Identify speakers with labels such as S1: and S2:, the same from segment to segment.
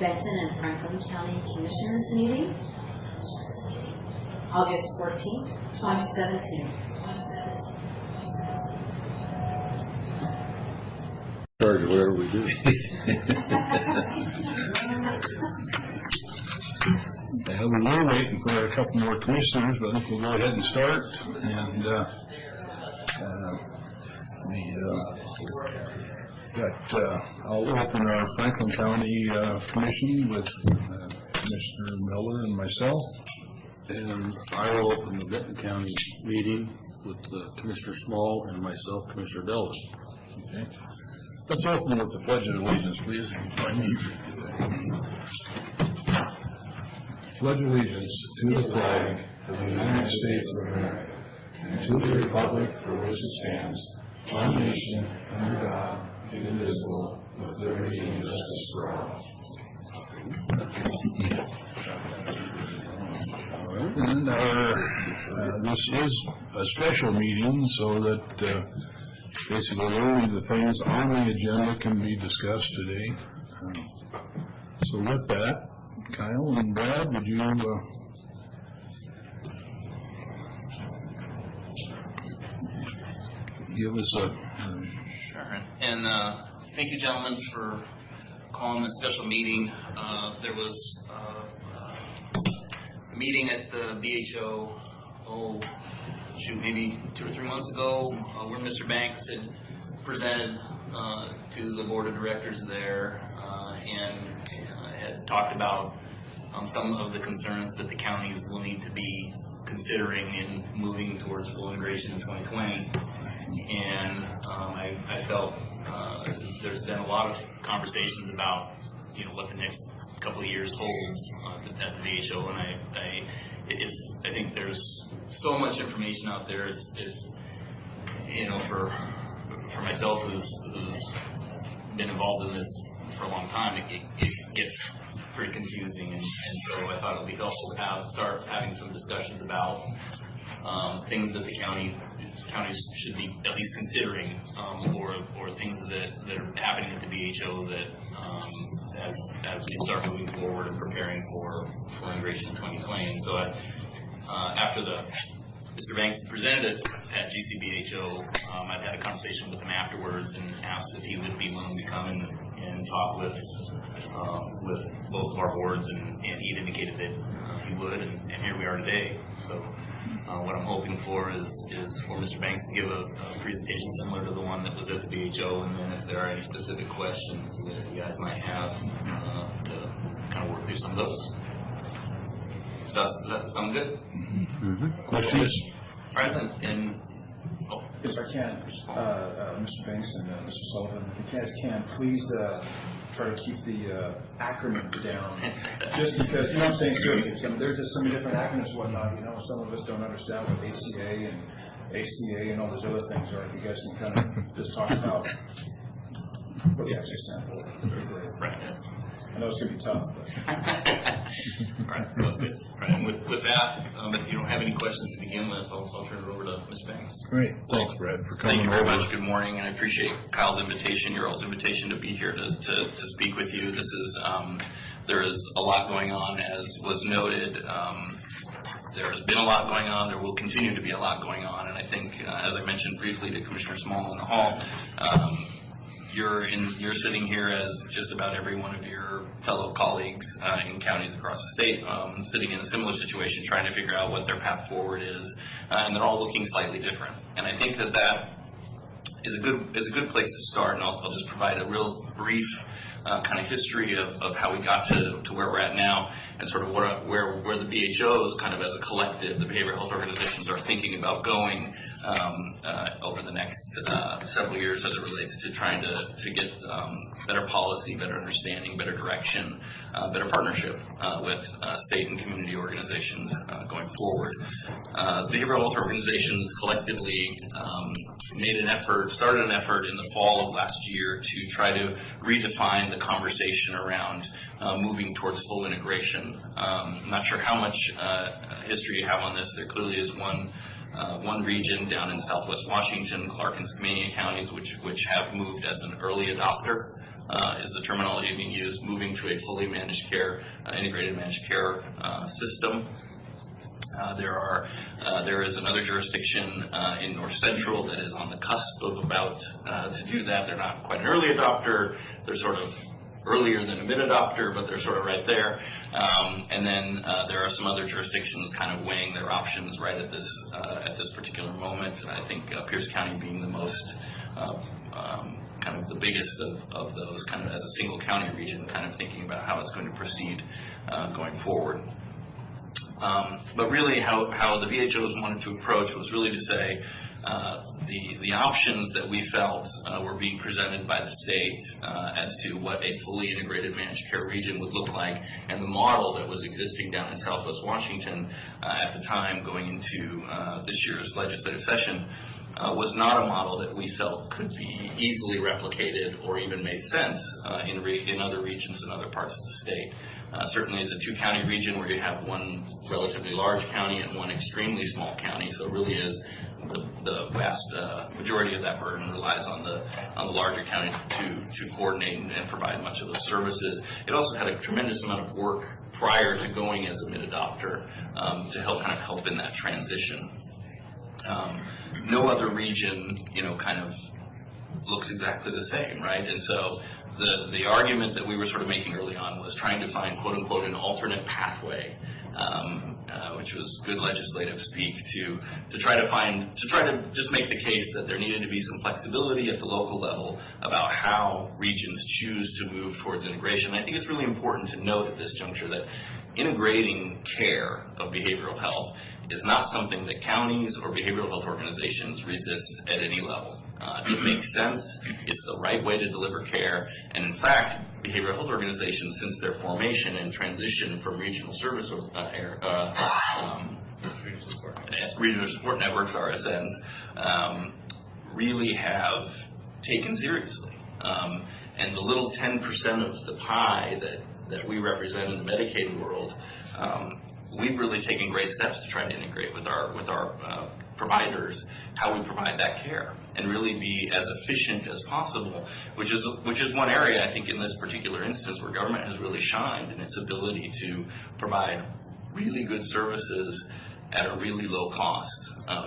S1: Benton and Franklin County Commissioners meeting, August 14th, 2017.
S2: Charge whatever we do.
S3: Yeah, we were waiting for a couple more commissioners, but I think we'll go ahead and start. And I'll open our Franklin County Commission with Commissioner Miller and myself.
S2: And I will open the Benton County meeting with Commissioner Small and myself, Commissioner Delvin.
S3: Okay. Let's open with the Pledge of Allegiance, please. Pledge allegiance to the flag of the United States of America and to the republic for which it stands, one nation, under God, indivisible, with liberty and justice for all. And this is a special meeting, so that basically only the things on the agenda can be discussed today. So with that, Kyle and Brad, would you give us a...
S4: Sure. And thank you, gentlemen, for calling this special meeting. There was a meeting at the BHO, maybe 2 or 3 months ago, where Mr. Banks had presented to the board of directors there and had talked about some of the concerns that the counties will need to be considering in moving towards full integration in 2020. And I felt there's been a lot of conversations about what the next couple of years holds at the VHO, and I think there's so much information out there. It's for myself who's been involved in this for a long time, it gets pretty confusing, and so I thought it would be helpful to start having some discussions about things that the counties should be at least considering, or things that are happening at the BHO that as we start moving forward and preparing for full integration in 2020. And so after Mr. Banks presented it at GCBHO, I've had a conversation with him afterwards and asked if he would be willing to come and talk with both of our boards, and he'd indicated that he would, and here we are today. So what I'm hoping for is for Mr. Banks to give a presentation similar to the one that was at the BHO, and then if there are any specific questions that you guys might have, to kind of work through some of those. Does that sound good?
S3: Mm-hmm. Questions?
S4: All right, then.
S5: If I can, Mr. Banks and Mr. Sullivan, if you guys can, please try to keep the acronym down. Just because, you know what I'm saying, seriously, there's just so many different acronyms and whatnot, some of us don't understand what HCA and ACA and all those other things are. You guys can kind of just talk about what they actually stand for.
S4: Right.
S5: I know it's going to be tough.
S4: All right, that's good. All right, and with that, if you don't have any questions to begin with, I'll turn it over to Ms. Banks.
S3: Great. Thanks, Brad, for coming
S4: Thank you very
S3: over.
S4: much. Good morning, and I appreciate Kyle's invitation, your all's invitation to be here to speak with you. This is, there is a lot going on, as was noted. There has been a lot going on. There will continue to be a lot going on, and I think, as I mentioned briefly to Commissioner Small in the hall, you're sitting here as just about every one of your fellow colleagues in counties across the state, sitting in a similar situation, trying to figure out what their path forward is, and they're all looking slightly different. And I think that is a good place to start. And I'll just provide a real brief kind of history of how we got to where we're at now, and sort of where the BHOs kind of as a collective, the behavioral health organizations, are thinking about going over the next several years as it relates to trying to get better policy, better understanding, better direction, better partnership with state and community organizations going forward. Behavioral health organizations collectively started an effort in the fall of last year to try to redefine the conversation around moving towards full integration. I'm not sure how much history you have on this. There clearly is one region down in Southwest Washington, Clark and Skamania counties, which have moved as an early adopter is the terminology being used, moving to a fully managed care, integrated managed care system. There is another jurisdiction in North Central that is on the cusp of about to do that. They're not quite an early adopter. They're sort of earlier than a mid-adopter, but they're sort of right there. And then there are some other jurisdictions kind of weighing their options right at this particular moment. I think Pierce County being the most kind of the biggest of those, kind of as a single county region, kind of thinking about how it's going to proceed going forward. But really how the VHOs wanted to approach was really to say the options that we felt were being presented by the state as to what a fully integrated managed care region would look like, and the model that was existing down in Southwest Washington at the time going into this year's legislative session was not a model that we felt could be easily replicated or even made sense in other regions and other parts of the state. Certainly as a two-county region where you have one relatively large county and one extremely small county, so it really is the vast majority of that burden relies on the larger county to coordinate and provide much of those services. It also had a tremendous amount of work prior to going as a mid-adopter to help in that transition. No other region, kind of looks exactly the same, right? And so the argument that we were sort of making early on was trying to find, quote unquote, an alternate pathway, which was good legislative speak to try to just make the case that there needed to be some flexibility at the local level about how regions choose to move towards integration. I think it's really important to note at this juncture that integrating care of behavioral health is not something that counties or behavioral health organizations resist at any level. It makes sense, it's the right way to deliver care, and in fact, behavioral health organizations, since their formation and transition from regional service regional support networks, RSNs, really have taken seriously. And the little 10% of the pie that we represent in the Medicaid world, we've really taken great steps to try to integrate with our providers how we provide that care and really be as efficient as possible, which is one area I think in this particular instance where government has really shined in its ability to provide really good services at a really low cost,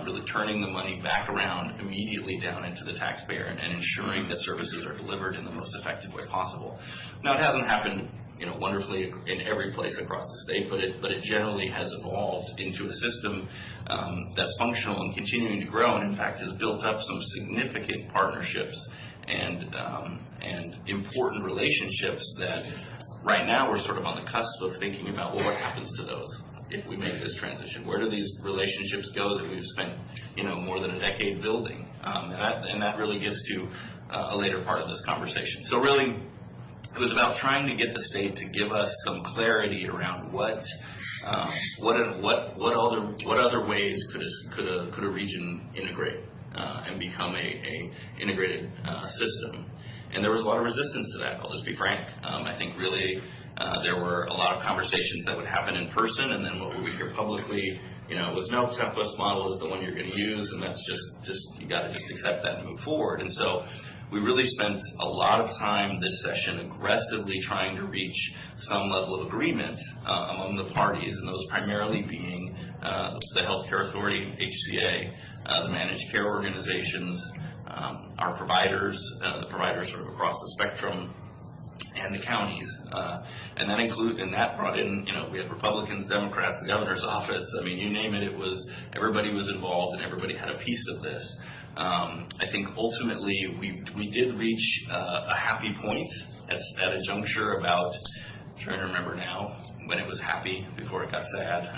S4: really turning the money back around immediately down into the taxpayer and ensuring that services are delivered in the most effective way possible. Now, it hasn't happened wonderfully in every place across the state, but it generally has evolved into a system that's functional and continuing to grow, and in fact has built up some significant partnerships and important relationships that right now we're sort of on the cusp of thinking about, well, what happens to those if we make this transition? Where do these relationships go that we've spent more than a decade building? And that really gets to a later part of this conversation. So really, it was about trying to get the state to give us some clarity around what other ways could a region integrate and become a integrated system. And there was a lot of resistance to that. I'll just be frank. I think really there were a lot of conversations that would happen in person, and then what we would hear publicly, was no, Southwest model is the one you're going to use, and that's just you got to just accept that and move forward. And so we really spent a lot of time this session aggressively trying to reach some level of agreement among the parties, and those primarily being the Healthcare Authority, HCA, the managed care organizations, our providers, the providers sort of across the spectrum, and the counties. And that brought in, we had Republicans, Democrats, the governor's office. I mean, you name it, everybody was involved and everybody had a piece of this. I think ultimately we did reach a happy point at a juncture about, I'm trying to remember now when it was happy before it got sad.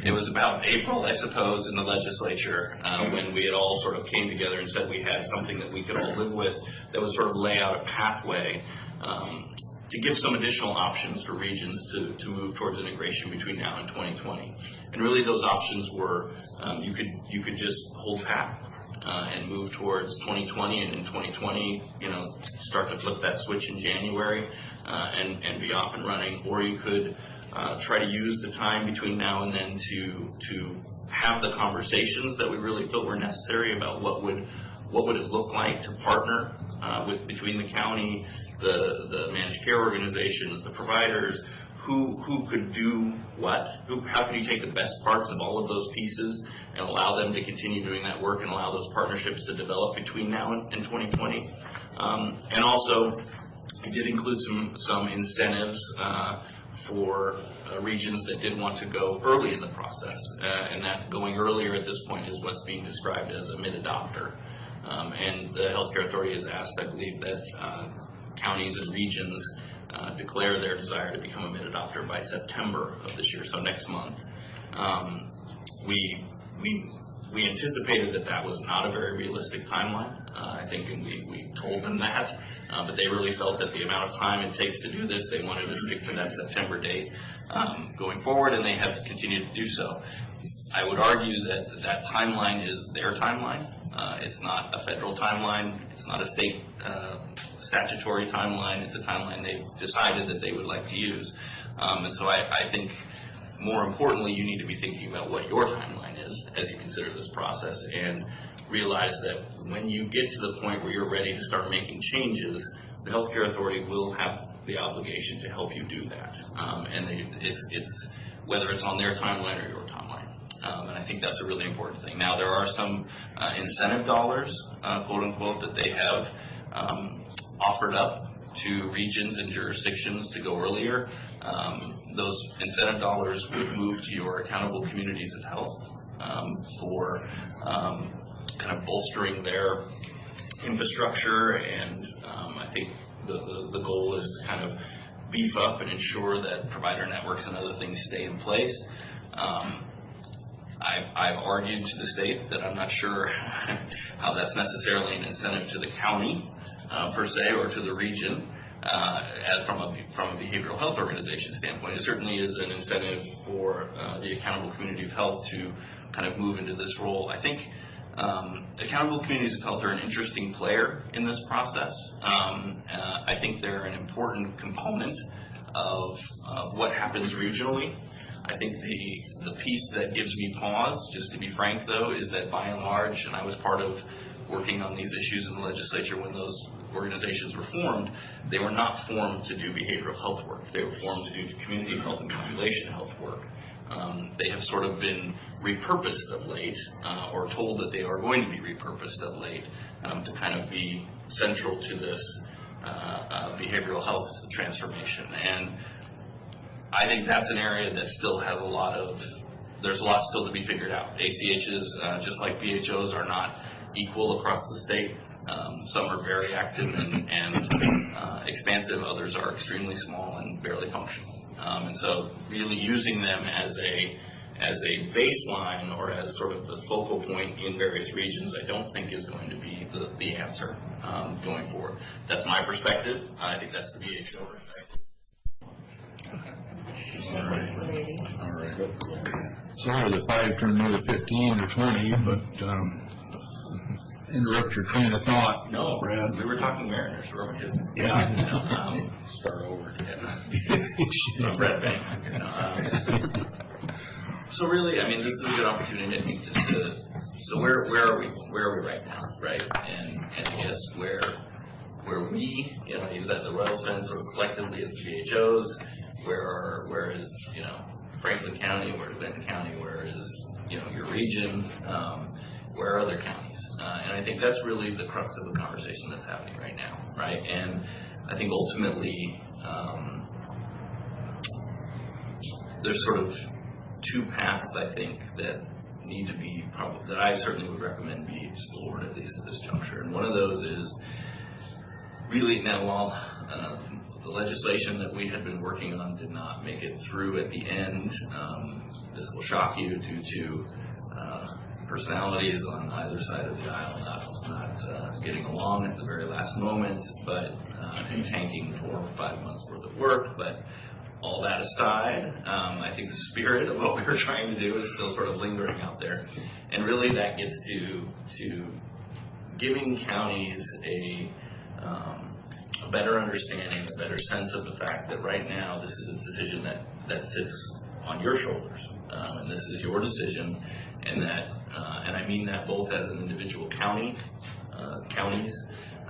S4: It was about April, I suppose, in the legislature when we had all sort of came together and said we had something that we could all live with that would sort of lay out a pathway to give some additional options for regions to move towards integration between now and 2020. And really those options were you could just hold pat and move towards 2020, and in 2020, start to flip that switch in January and be off and running, or you could try to use the time between now and then to have the conversations that we really felt were necessary about what would what would it look like to partner between the county, the managed care organizations, the providers, who could do what, how can you take the best parts of all of those pieces and allow them to continue doing that work and allow those partnerships to develop between now and 2020. And also, I did include some incentives for regions that did want to go early in the process, and that going earlier at this point is what's being described as a mid-adopter. And the Healthcare Authority has asked, I believe, that counties and regions declare their desire to become a mid-adopter by September of this year, so next month. We anticipated that was not a very realistic timeline, I think, and we told them that, but they really felt that the amount of time it takes to do this, they wanted to stick to that September date going forward, and they have continued to do so. I would argue that that timeline is their timeline. It's not a federal timeline. It's not a state statutory timeline. It's a timeline they've decided that they would like to use. And so I think, more importantly, you need to be thinking about what your timeline is as you consider this process, and realize that when you get to the point where you're ready to start making changes, the Healthcare Authority will have the obligation to help you do that. And it's whether it's on their timeline or your timeline. And I think that's a really important thing. Now, there are some incentive dollars, quote unquote, that they have offered up to regions and jurisdictions to go earlier. Those incentive dollars would move to your accountable communities of health for kind of bolstering their infrastructure, and I think the goal is to kind of beef up and ensure that provider networks and other things stay in place. I've argued to the state that I'm not sure how that's necessarily an incentive to the county per se, or to the region. From a behavioral health organization standpoint, it certainly is an incentive for the accountable community of health to kind of move into this role. I think accountable communities of health are an interesting player in this process. I think they're an important component of what happens regionally. I think the piece that gives me pause, just to be frank though, is that by and large, and I was part of working on these issues in the legislature when those organizations were formed, they were not formed to do behavioral health work. They were formed to do community health and population health work. They have sort of been repurposed of late, or told that they are going to be repurposed of late, to kind of be central to this behavioral health transformation. And I think that's an area that still has there's a lot still to be figured out. ACHs, just like BHOs, are not equal across the state. Some are very active and expansive, others are extremely small and barely functional. And so really using them as a baseline or as sort of the focal point in various regions, I don't think is going to be the answer going forward. That's my perspective. I think that's the BHO perspective.
S3: All right. Sorry, the 5 turned into 15 or 20, but interrupt your train of thought.
S4: No,
S3: Brad.
S4: We were talking Mariners, weren't we?
S3: Yeah.
S2: Start over.
S4: Red Bank. So really, I mean, this is a good opportunity, I think, so where are we right now, right? And I guess where we, use that in the royal sense, or collectively as BHOs, where is, Franklin County, where is Benton County, where is, your region, where are other counties? And I think that's really the crux of the conversation that's happening right now, right? And I think ultimately, there's sort of two paths, I think, that need to be, that I certainly would recommend be explored, at least at this juncture. And one of those is really, now while the legislation that we had been working on did not make it through at the end, this will shock you, due to personalities on either side of the aisle not getting along at the very last moment, but and tanking 4 or 5 months worth of work. But all that aside, I think the spirit of what we were trying to do is still sort of lingering out there. And really that gets to giving counties a better understanding, a better sense of the fact that right now this is a decision that sits on your shoulders. And this is your decision, and that, and I mean that both as an individual county, counties,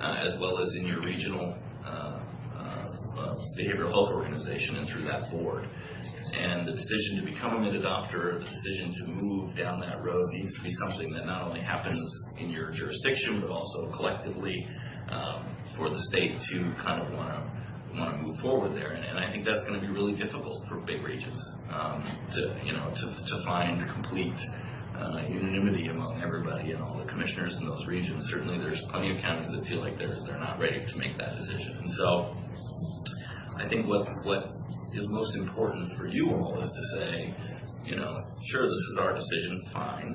S4: as well as in your regional behavioral health organization and through that board. And the decision to become a mid-adopter, the decision to move down that road needs to be something that not only happens in your jurisdiction, but also collectively for the state to kind of want to move forward there. And I think that's going to be really difficult for big regions to find complete unanimity among everybody and all the commissioners in those regions. Certainly there's plenty of counties that feel like they're not ready to make that decision. And so I think what is most important for you all is to say, sure, this is our decision, fine,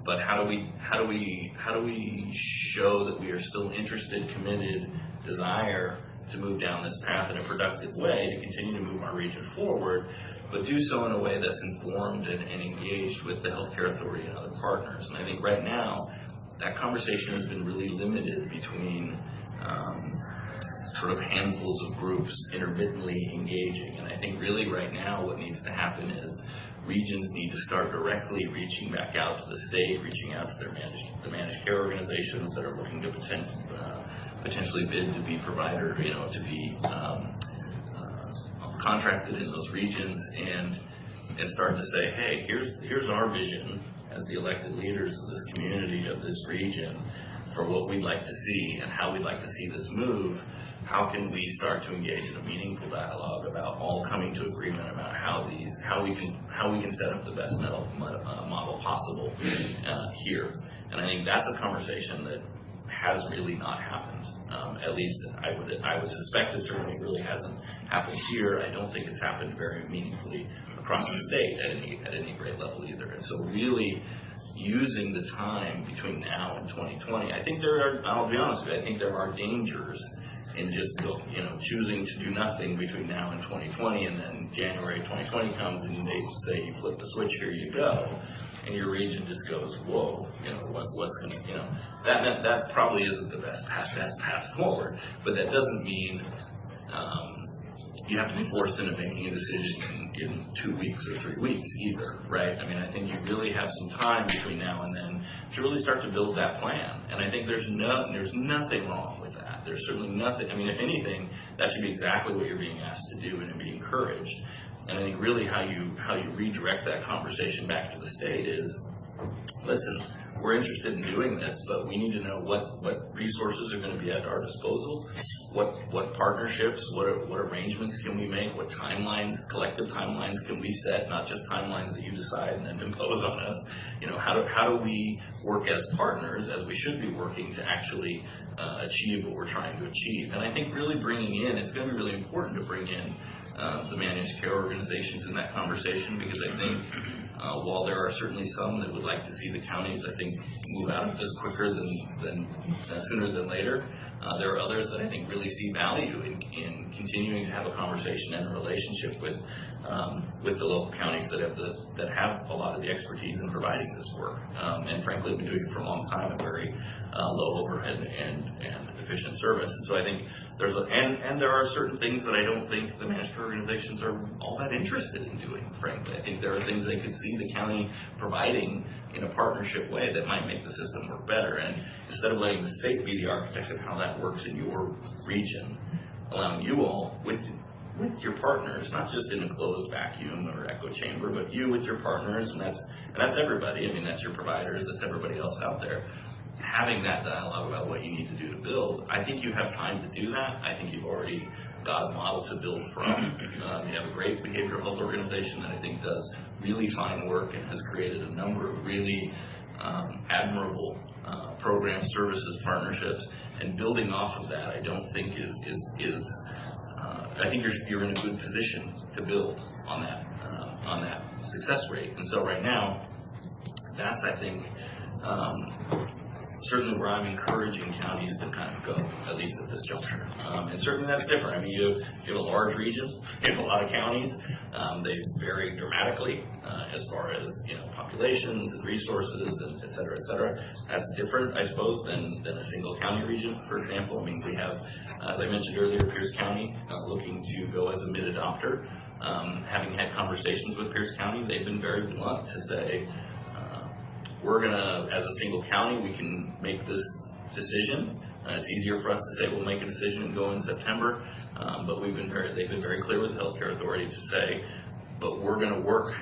S4: but how do we show that we are still interested, committed, desire to move down this path in a productive way to continue to move our region forward, but do so in a way that's informed and engaged with the healthcare authority and other partners. And I think right now that conversation has been really limited between sort of handfuls of groups intermittently engaging. And I think really right now what needs to happen is regions need to start directly reaching back out to the state, reaching out to the managed care organizations that are looking to potentially bid to be provider, to be contracted in those regions, and start to say, hey, here's our vision as the elected leaders of this community, of this region, for what we'd like to see and how we'd like to see this move. How can we start to engage in a meaningful dialogue about all coming to agreement about how we can set up the best model possible here? And I think that's a conversation that has really not happened. At least I would suspect it certainly really hasn't happened here. I don't think it's happened very meaningfully across the state at any great level either. And so really using the time between now and 2020, I think I'll be honest with you, I think there are dangers in just choosing to do nothing between now and 2020, and then January 2020 comes and they say you flip the switch, here you go, and your region just goes, whoa, what's going to, that probably isn't the best path forward, but that doesn't mean you have to be forced into making a decision in 2 weeks or 3 weeks either, right? I mean, I think you really have some time between now and then to really start to build that plan. And I think there's nothing wrong with that. There's certainly nothing. I mean, if anything, that should be exactly what you're being asked to do and be encouraged. And I think really how you redirect that conversation back to the state is, listen, we're interested in doing this, but we need to know what resources are going to be at our disposal, what partnerships, what arrangements can we make, what timelines, collective timelines can we set, not just timelines that you decide and then impose on us. How do we work as partners, as we should be working to actually achieve what we're trying to achieve? And I think really it's going to be really important to bring in the managed care organizations in that conversation, because I think while there are certainly some that would like to see the counties, I think, move out of this quicker than sooner than later, there are others that I think really see value in continuing to have a conversation and a relationship with the local counties that have a lot of the expertise in providing this work, and frankly have been doing it for a long time at very low overhead and efficient service. And so I think there are certain things that I don't think the managed care organizations are all that interested in doing, frankly. I think there are things they could see the county providing in a partnership way that might make the system work better. And instead of letting the state be the architect of how that works in your region, allowing you all with your partners, not just in a closed vacuum or echo chamber, but you with your partners, and that's everybody. I mean, that's your providers, that's everybody else out there. Having that dialogue about what you need to do to build, I think you have time to do that. I think you've already got a model to build from. You have a great behavioral health organization that I think does really fine work and has created a number of really admirable programs, services, partnerships, and building off of that, I don't think I think you're in a good position to build on that success rate. And so right now, that's, I think, certainly where I'm encouraging counties to kind of go, at least at this juncture. And certainly that's different. I mean, you have a large region, you have a lot of counties. They vary dramatically as far as populations and resources, and et cetera, That's different, I suppose, than a single county region, for example. I mean, we have, as I mentioned earlier, Pierce County looking to go as a mid-adopter. Having had conversations with Pierce County, they've been very blunt to say, we're gonna, as a single county, we can make this decision. It's easier for us to say we'll make a decision and go in September, but they've been very clear with the healthcare authority to say, but we're going to work,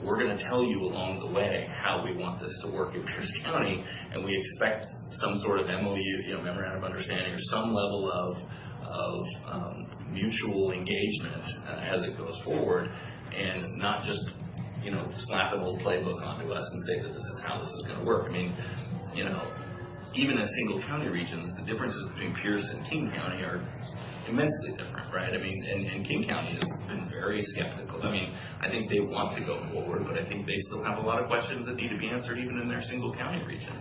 S4: we're going to tell you along the way how we want this to work in Pierce County, and we expect some sort of MOU, memorandum of understanding, or some level of mutual engagement as it goes forward, and not just slap an old playbook onto us and say that this is how this is going to work. I mean, even as single county regions, the differences between Pierce and King County are immensely different, right? I mean, and King County has been very skeptical. I mean, I think they want to go forward, but I think they still have a lot of questions that need to be answered even in their single county region.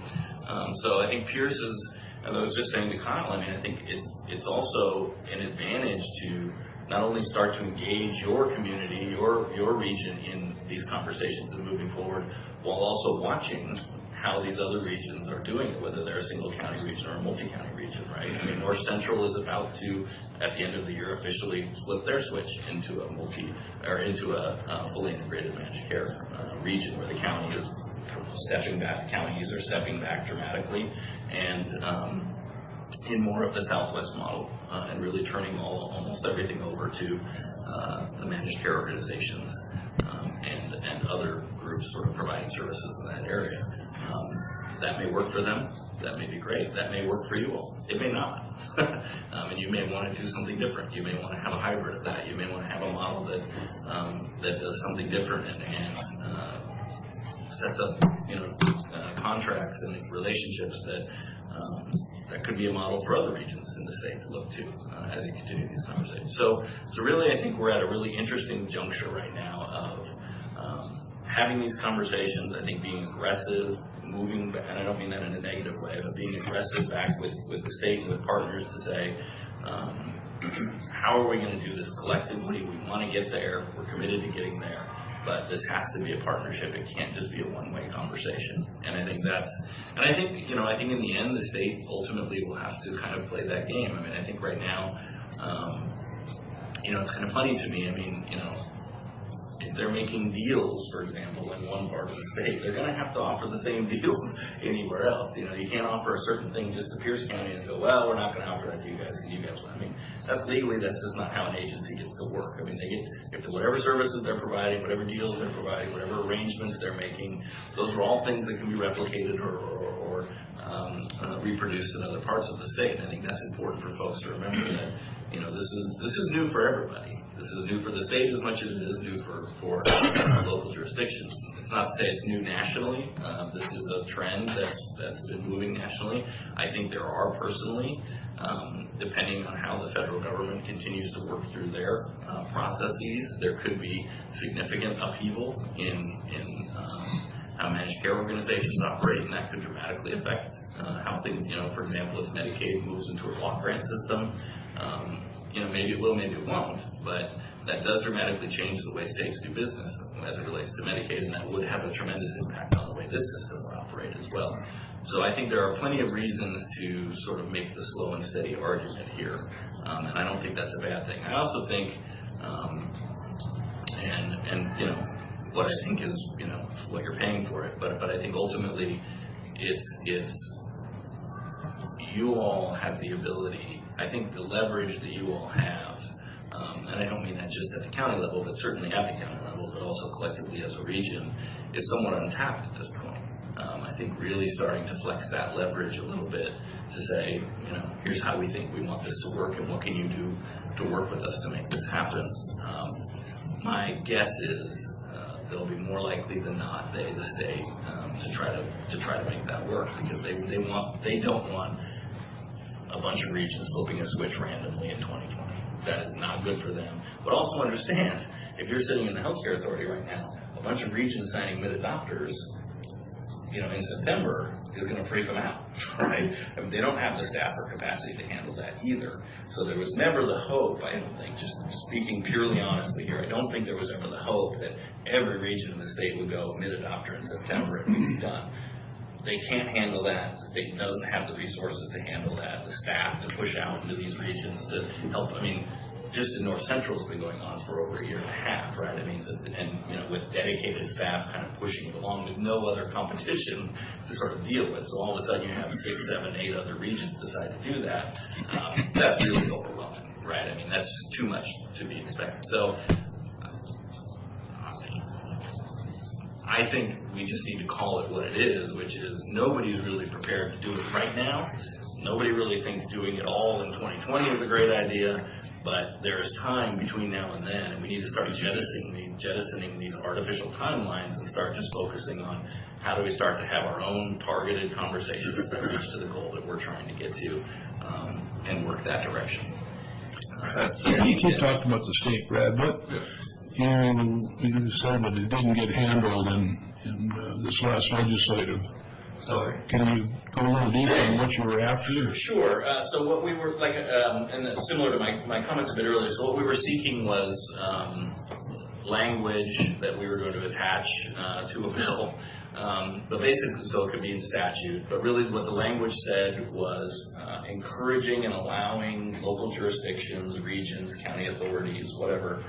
S4: So I think Pierce is, as I was just saying to Kyle, I mean, I think it's also an advantage to not only start to engage your community, your region in these conversations and moving forward, while also watching how these other regions are doing it, whether they're a single county region or a multi-county region, right? I mean, North Central is about to, at the end of the year, officially flip their switch into a fully integrated managed care region, where the county is stepping back. Counties are stepping back dramatically, and in more of the Southwest model, and really turning almost everything over to the managed care organizations and other groups sort of providing services in that area. That may work for them. That may be great. That may work for you all. It may not. And you may want to do something different. You may want to have a hybrid of that. You may want to have a model that does something different and sets up contracts and relationships that could be a model for other regions in the state to look to as you continue these conversations. So really, I think we're at a really interesting juncture right now of having these conversations. I think being aggressive, moving, and I don't mean that in a negative way, but being aggressive back with the state and with partners to say, how are we going to do this collectively? We want to get there. We're committed to getting there. But this has to be a partnership. It can't just be a one-way conversation. And I think I think in the end, the state ultimately will have to kind of play that game. I mean, I think right now, it's kind of funny to me. I mean, if they're making deals, for example, in one part of the state, they're going to have to offer the same deals anywhere else. You can't offer a certain thing just to Pierce County and go, well, we're not going to offer that to you guys because you guys want. I mean, that's just not how an agency gets to work. I mean, they get, if whatever services they're providing, whatever deals they're providing, whatever arrangements they're making, those are all things that can be replicated or reproduced in other parts of the state. And I think that's important for folks to remember that, this is new for everybody. This is new for the state as much as it is new for local jurisdictions. It's not to say it's new nationally. This is a trend that's been moving nationally. I think there are personally, depending on how the federal government continues to work through their processes, there could be significant upheaval in how managed care organizations operate, and that could dramatically affect how things, for example, if Medicaid moves into a block grant system, maybe it will, maybe it won't, but that does dramatically change the way states do business as it relates to Medicaid, and that would have a tremendous impact on the way this system will operate as well. So I think there are plenty of reasons to sort of make the slow and steady argument here, and I don't think that's a bad thing. I also think, what I think is, what you're paying for it, but I think ultimately it's you all have the ability. I think the leverage that you all have, and I don't mean that just at the county level, but certainly at the county level, but also collectively as a region, is somewhat untapped at this point. I think really starting to flex that leverage a little bit to say, here's how we think we want this to work, and what can you do to work with us to make this happen. My guess is they'll be more likely than not, the state, to try to make that work, because they don't want a bunch of regions flipping a switch randomly in 2020. That is not good for them. But also understand, if you're sitting in the healthcare authority right now, a bunch of regions signing mid-adopters, in September is going to freak them out, right? I mean, they don't have the staff or capacity to handle that either. So there was never the hope, I don't think, just speaking purely honestly here, I don't think there was ever the hope that every region in the state would go mid-adopter in September and we'd be done. They can't handle that. The state doesn't have the resources to handle that, the staff to push out into these regions to help. I mean, just in North Central has been going on for over a year and a half, right? I mean, and with dedicated staff kind of pushing it along with no other competition to sort of deal with. So all of a sudden you have 6, 7, 8 other regions decide to do that. That's really overwhelming, right? I mean, that's just too much to be expected. So I think we just need to call it what it is, which is nobody's really prepared to do it right now. Nobody really thinks doing it all in 2020 is a great idea, but there's time between now and then, and we need to start jettisoning these artificial timelines and start just focusing on how do we start to have our own targeted conversations that reach to the goal that we're trying to get to, and work that direction.
S3: You keep talking about the state, Brad, but you said that it didn't get handled in this last legislative. Can you go a little deeper on what you were after?
S4: Sure. So what we were, like, and that's similar to my comments a bit earlier, so what we were seeking was language that we were going to attach to a bill. But basically, so it could be in statute, but really what the language said was encouraging and allowing local jurisdictions, regions, county authorities, whatever,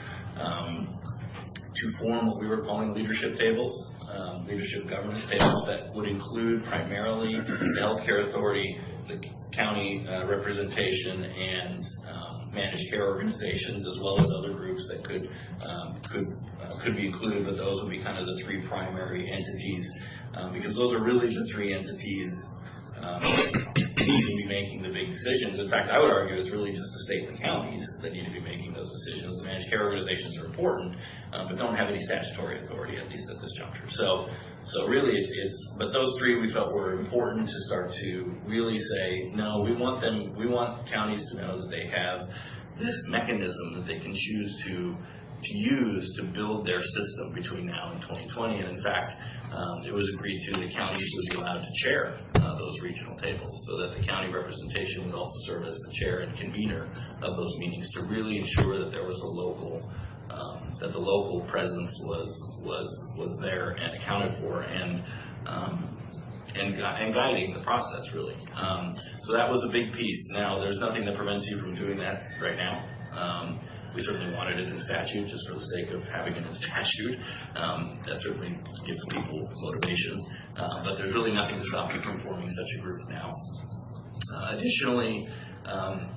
S4: to form what we were calling leadership tables, leadership governance tables that would include primarily the healthcare authority, the county representation, and managed care organizations, as well as other groups that could be included, but those would be kind of the 3 primary entities, because those are really the 3 entities that need to be making the big decisions. In fact, I would argue it's really just the state and the counties that need to be making those decisions. The managed care organizations are important, but don't have any statutory authority, at least at this juncture. So really but those 3 we felt were important to start to really say, no, we want counties to know that they have this mechanism that they can choose to use to build their system between now and 2020. And in fact, it was agreed to that counties would be allowed to chair those regional tables, so that the county representation would also serve as the chair and convener of those meetings to really ensure that there was a local, that the local presence was there and accounted for and guiding the process, really. So that was a big piece. Now, there's nothing that prevents you from doing that right now. We certainly wanted it in statute, just for the sake of having it in statute. That certainly gives people motivation. But there's really nothing to stop you from forming such a group now. Additionally,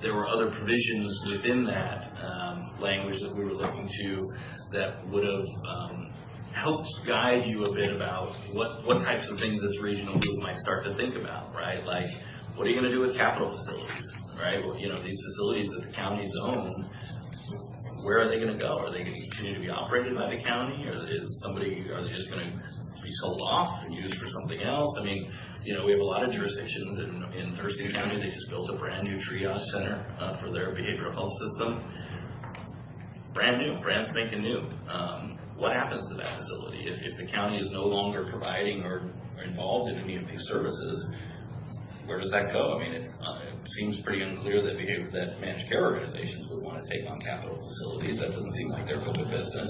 S4: there were other provisions within that language that we were looking to that would have helped guide you a bit about what types of things this regional group might start to think about, right? Like, what are you going to do with capital facilities, right? Well, these facilities that the counties own, where are they going to go? Are they going to continue to be operated by the county, or are they just going to be sold off and used for something else? I mean, we have a lot of jurisdictions in Thurston County. They just built a brand new triage center for their behavioral health system. Brand new, brand spanking new. What happens to that facility if the county is no longer providing or involved in any of these services? Where does that go? I mean, it seems pretty unclear that managed care organizations would want to take on capital facilities. That doesn't seem like their book of business.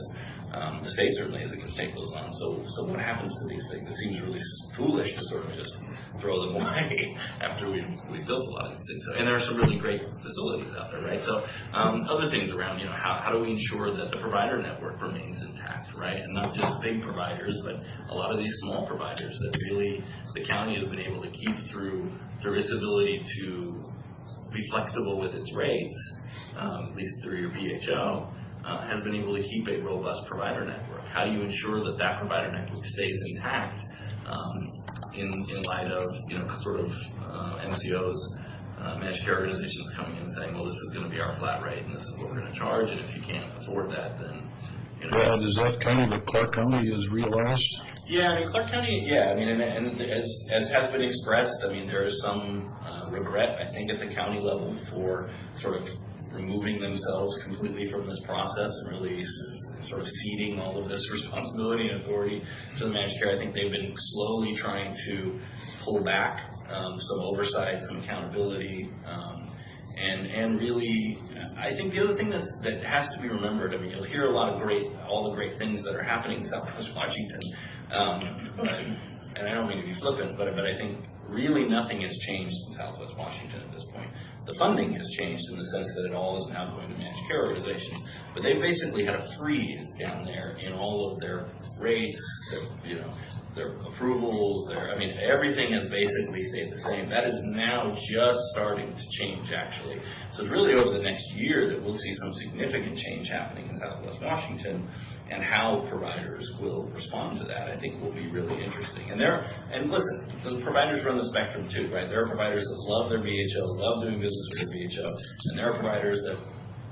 S4: The state certainly isn't going to take those on. So what happens to these things? It seems really foolish to sort of just throw them away after we've built a lot of these things. And there are some really great facilities out there, right? So other things around, how do we ensure that the provider network remains intact, right? And not just big providers, but a lot of these small providers that really the county has been able to keep through its ability to be flexible with its rates, at least through your BHO, has been able to keep a robust provider network. How do you ensure that that provider network stays intact in light of, sort of MCOs, managed care organizations coming in and saying, well, this is going to be our flat rate and this is what we're going to charge, and if you can't afford that, then
S3: Well, is that kind of what Clark County has realized?
S4: Yeah, I mean, Clark County, and as has been expressed, I mean, there is some regret, I think, at the county level for sort of removing themselves completely from this process and really sort of ceding all of this responsibility and authority to the managed care. I think they've been slowly trying to pull back some oversight, some accountability, and really, I think the other thing that has to be remembered, I mean, you'll hear all the great things that are happening in Southwest Washington, and I don't mean to be flippant, but I think really nothing has changed in Southwest Washington at this point. The funding has changed in the sense that it all is now going to managed care organizations. But they basically had a freeze down there in all of their rates, their approvals, everything has basically stayed the same. That is now just starting to change, actually. So it's really over the next year that we'll see some significant change happening in Southwest Washington, and how providers will respond to that, I think, will be really interesting. And listen, the providers run the spectrum too, right? There are providers that love their VHO, love doing business with their VHO, and there are providers that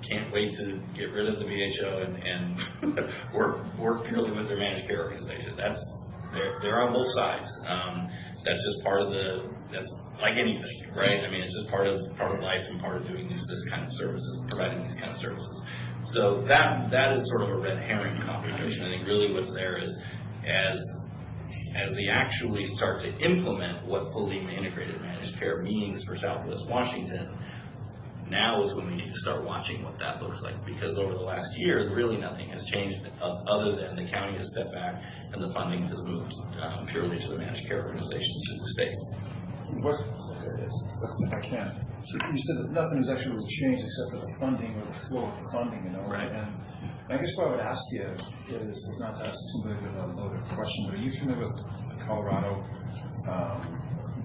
S4: can't wait to get rid of the VHO and work purely with their managed care organization. They're on both sides. That's just part of that's like anything, right? I mean, it's just part of life and part of doing this kind of services, providing these kind of services. So that is sort of a red herring conversation. I think really what's there is as they actually start to implement what fully integrated managed care means for Southwest Washington, now is when we need to start watching what that looks like, because over the last years, really nothing has changed other than the county has stepped back and the funding has moved purely to the managed care organizations in the state.
S5: If I can, you said that nothing has actually really changed except for the funding or the flow of the funding,
S4: Right.
S5: And I guess what I would ask you is not to ask too big of a loaded question, but are you familiar with Colorado,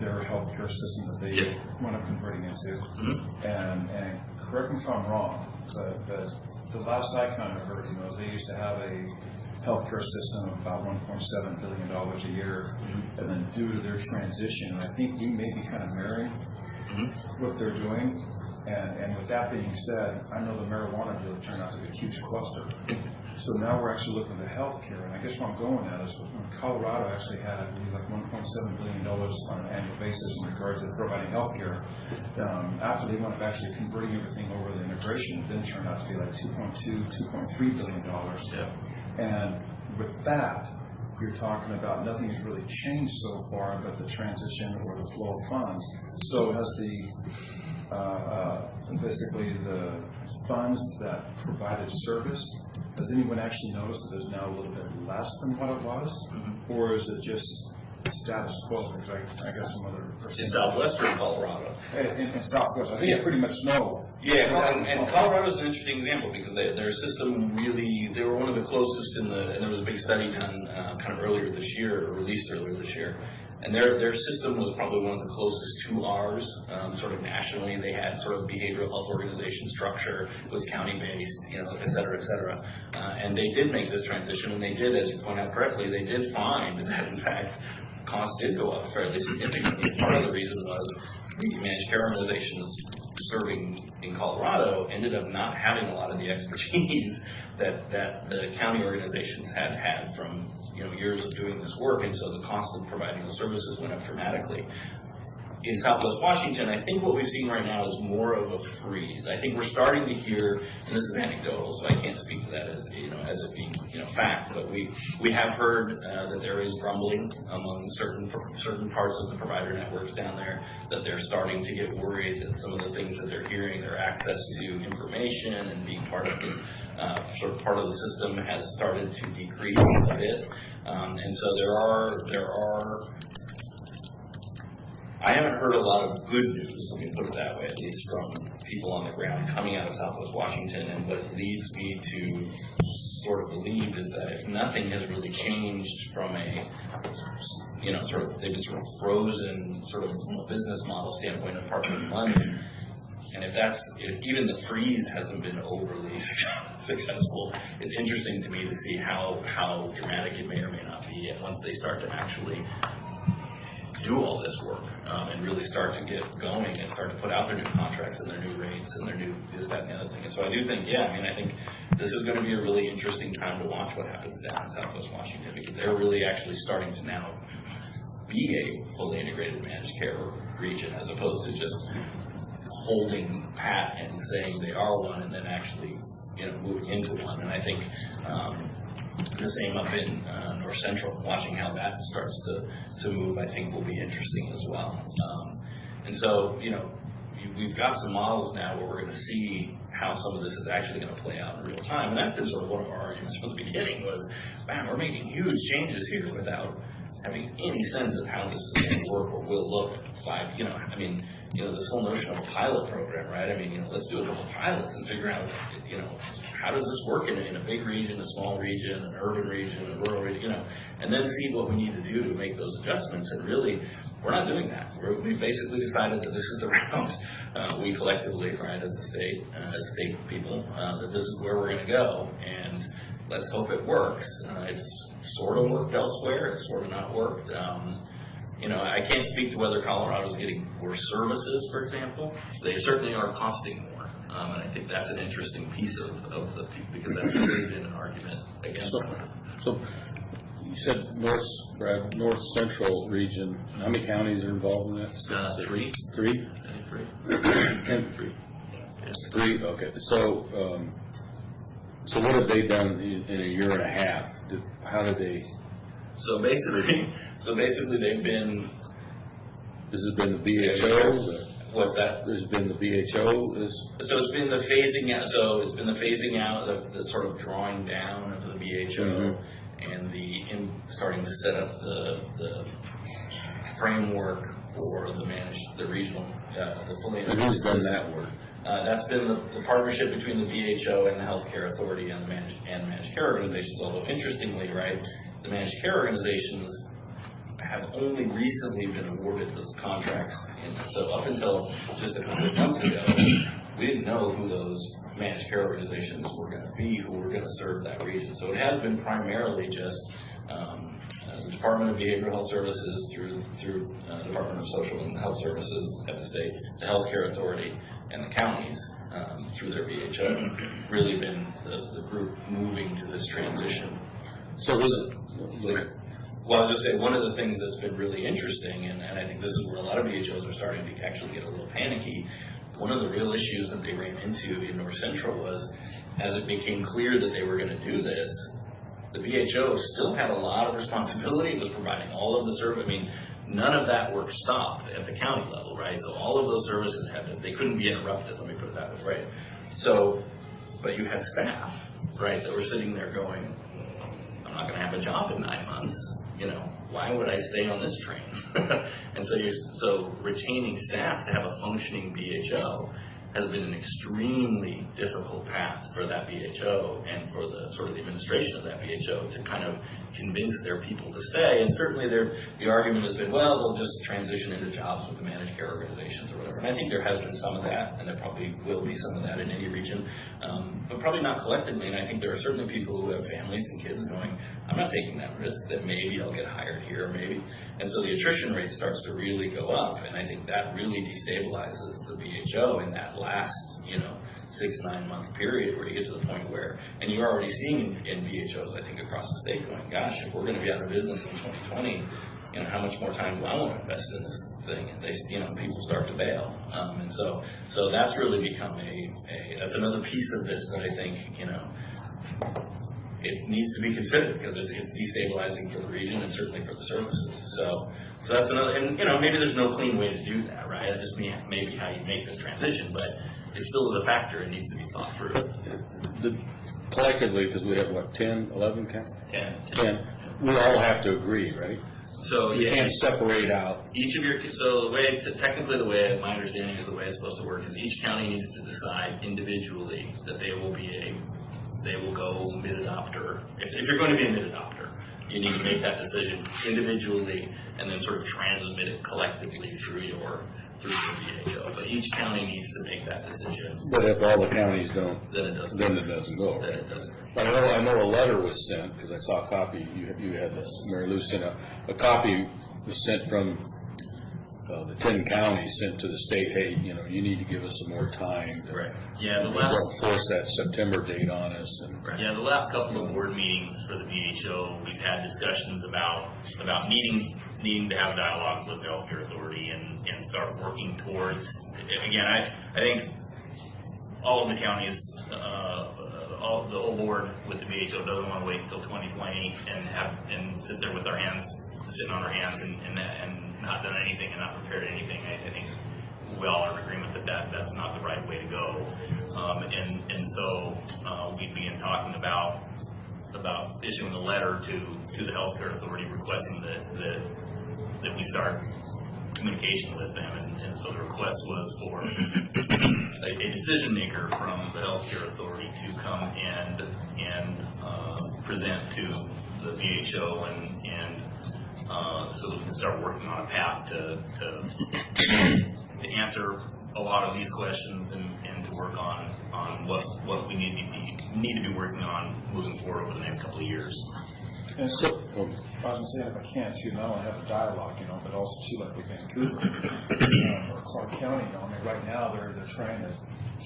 S5: their healthcare system that they want to converting into?
S4: Mm-hmm.
S5: And correct me if I'm wrong, but the last I kind of heard, they used to have a healthcare system of about $1.7 billion a year, and then due to their transition, I think we may be kind of mirroring what they're doing. And with that being said, I know the marijuana deal turned out to be a huge cluster. So now we're actually looking at healthcare, and I guess where I'm going at is when Colorado actually had, I believe, like $1.7 billion on an annual basis in regards to providing healthcare. After they wound up actually converting everything over the integration, it then turned out to be like $2.3 billion.
S4: Yeah.
S5: And with that, you're talking about nothing has really changed so far but the transition or the flow of funds. So has basically the funds that provided service, has anyone actually noticed that there's now a little bit less than what it was? Or is it just status quo? Because I got some other percentages.
S4: In southwestern Colorado.
S5: In Southwest, I think I pretty much know.
S4: Yeah, and Colorado is an interesting example because their system really, they were one of the closest and there was a big study done kind of earlier this year, or released earlier this year. And their system was probably one of the closest to ours, sort of nationally. They had sort of behavioral health organization structure, it was county-based, et cetera, et cetera. And they did make this transition, and they did, as you point out correctly, they did find that, in fact, costs did go up fairly significantly. Part of the reason was the managed care organizations serving in Colorado ended up not having a lot of the expertise that the county organizations had from years of doing this work, and so the cost of providing the services went up dramatically. In Southwest Washington, I think what we've seen right now is more of a freeze. I think we're starting to hear, and this is anecdotal, so I can't speak to that as it being fact, but we have heard that there is grumbling among certain parts of the provider networks down there, that they're starting to get worried that some of the things that they're hearing, their access to information and being part of the part of the system has started to decrease a bit, and so there are. I haven't heard a lot of good news, let me put it that way, at least from people on the ground coming out of Southwest Washington, and what leads me to sort of believe is that if nothing has really changed from a, they've been sort of frozen sort of from a business model standpoint apart from money, and if even the freeze hasn't been overly successful, it's interesting to me to see how dramatic it may or may not be once they start to actually do all this work and really start to get going and start to put out their new contracts and their new rates and their new this, that, and the other thing. And so I do think, I think this is going to be a really interesting time to watch what happens down in Southwest Washington, because they're really actually starting to now be a fully integrated managed care region, as opposed to just holding pat and saying they are one and then actually moving into one. And I think the same up in North Central, watching how that starts to move, I think will be interesting as well. And so, we've got some models now where we're going to see how some of this is actually going to play out in real time. And that's been sort of one of our arguments from the beginning was, man, we're making huge changes here without
S6: having any sense of how this is going to work or will look this whole notion of a pilot program, right? I mean, let's do a couple pilots and figure out, how does this work in a big region, a small region, an urban region, a rural region, and then see what we need to do to make those adjustments. And really, we're not doing that. We've basically decided that this is the route, we collectively, right, as state people, that this is where we're going to go, and let's hope it works. It's sort of worked elsewhere. It's sort of not worked. I can't speak to whether Colorado's getting worse services, for example. They certainly are costing more, and I think that's an interesting piece of because that's really been an argument against them.
S2: So you said north central region. How many counties are involved in that?
S6: Three.
S2: Three?
S6: And three.
S2: Yeah. Three, okay. So what have they done in a year and a half? How did they?
S6: So basically they've been.
S2: This has been the BHO.
S6: What's that?
S2: There's been the BHO.
S6: So it's been the phasing out. So it's been the phasing out of the sort of drawing down of the BHO, and starting to set up the framework for the regional, the fully.
S2: And who's done that work?
S6: That's been the partnership between the BHO and the Healthcare Authority and the managed care organizations. Although interestingly, right, the managed care organizations have only recently been awarded those contracts. And so up until just a couple of months ago, we didn't know who those managed care organizations were going to be, who were going to serve that region. So it has been primarily just the Department of Behavioral Health Services through the Department of Social and Health Services at the state, the Healthcare Authority, and the counties through their BHO, really been the group moving to this transition.
S2: So
S6: Well, I'll just say one of the things that's been really interesting, and I think this is where a lot of BHOs are starting to actually get a little panicky, one of the real issues that they ran into in North Central was, as it became clear that they were going to do this, the BHO still had a lot of responsibility with providing all of the service. I mean, none of that work stopped at the county level, right? So all of those services they couldn't be interrupted, let me put it that way, right? So, but you had staff, right, that were sitting there going, I'm not going to have a job in 9 months. Why would I stay on this train? And so retaining staff to have a functioning BHO has been an extremely difficult path for that BHO and for the sort of the administration of that BHO to kind of convince their people to stay. And certainly the argument has been, well, they'll just transition into jobs with the managed care organizations or whatever. And I think there has been some of that, and there probably will be some of that in any region, but probably not collectively. And I think there are certainly people who have families and kids going, I'm not taking that risk that maybe I'll get hired here, maybe. And so the attrition rate starts to really go up, and I think that really destabilizes the BHO in that last, 6-9 month period where you get to the point where, and you're already seeing in BHOs, I think, across the state going, gosh, if we're going to be out of business in 2020, how much more time do I want to invest in this thing? And they, people start to bail. And so that's really become that's another piece of this that I think, it needs to be considered because it's destabilizing for the region and certainly for the services. So that's another, and maybe there's no clean way to do that, right? That just maybe how you make this transition, but it still is a factor. It needs to be thought through.
S2: Collectively, because we have 10, 11 counties? 10. We all have to agree, right?
S6: So
S2: you can't separate out
S6: each of your. So technically, the way my understanding of the way it's supposed to work is each county needs to decide individually that they will go mid-adopter. If you're going to be a mid-adopter, you need to make that decision individually and then sort of transmit it collectively through your BHO. But each county needs to make that decision.
S2: But if all the counties don't,
S6: then it doesn't.
S2: Then it doesn't go.
S6: Then it doesn't.
S2: I know a letter was sent because I saw a copy. You had this. Mary Lou sent a copy was sent from the 10 counties sent to the state. Hey, you need to give us some more time.
S6: Right. Yeah.
S2: Don't force that September date on us.
S4: Right. Yeah. The last couple of board meetings for the BHO, we've had discussions about needing to have dialogues with the Healthcare Authority and start working towards. Again, I think all of the counties, the whole board with the BHO doesn't want to wait until 2020 and sit there with sitting on our hands and not done anything and not prepared anything. I think we all are in agreement that that's not the right way to go. And so we began talking about about issuing a letter to the healthcare authority requesting that we start communication with them, and so the request was for a decision maker from the healthcare authority to come and present to the VHO and so that we can start working on a path to answer a lot of these questions and to work on what we need to be working on moving forward over the next couple of years.
S5: And so, I was going to say, if I can too, not only have a dialogue, but also too, like with Vancouver or Clark County. I mean, right now they're trying to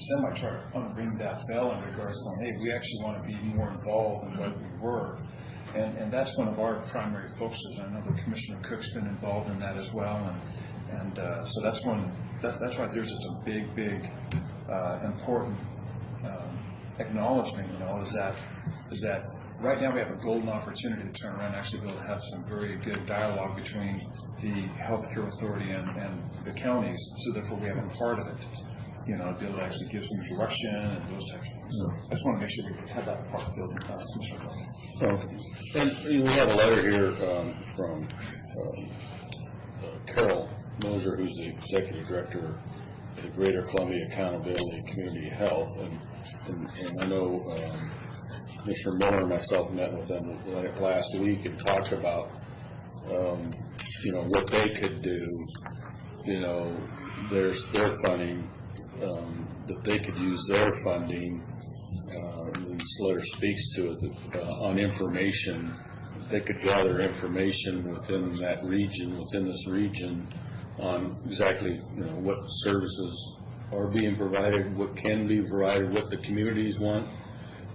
S5: try to unring that bell in regards to, hey, we actually want to be more involved in what we were. And that's one of our primary focuses. I know that Commissioner Cook's been involved in that as well, and so that's why there's just a big important acknowledgement. Is that right now we have a golden opportunity to turn around and actually be able to have some very good dialogue between the healthcare authority and the counties, so therefore we have a part of it. To be able to actually give some direction and those types of things. So I just want to make sure we have that part filled in.
S2: So, and we have a letter here from Carol Moser, who's the Executive Director of the Greater Columbia Accountability Community Health, and I know Commissioner Miller and myself met with them last week and talked about what they could do. There's their funding. That they could use their funding, this letter speaks to it, on information. They could gather information within that region, within this region, on exactly what services are being provided, what can be provided, what the communities want.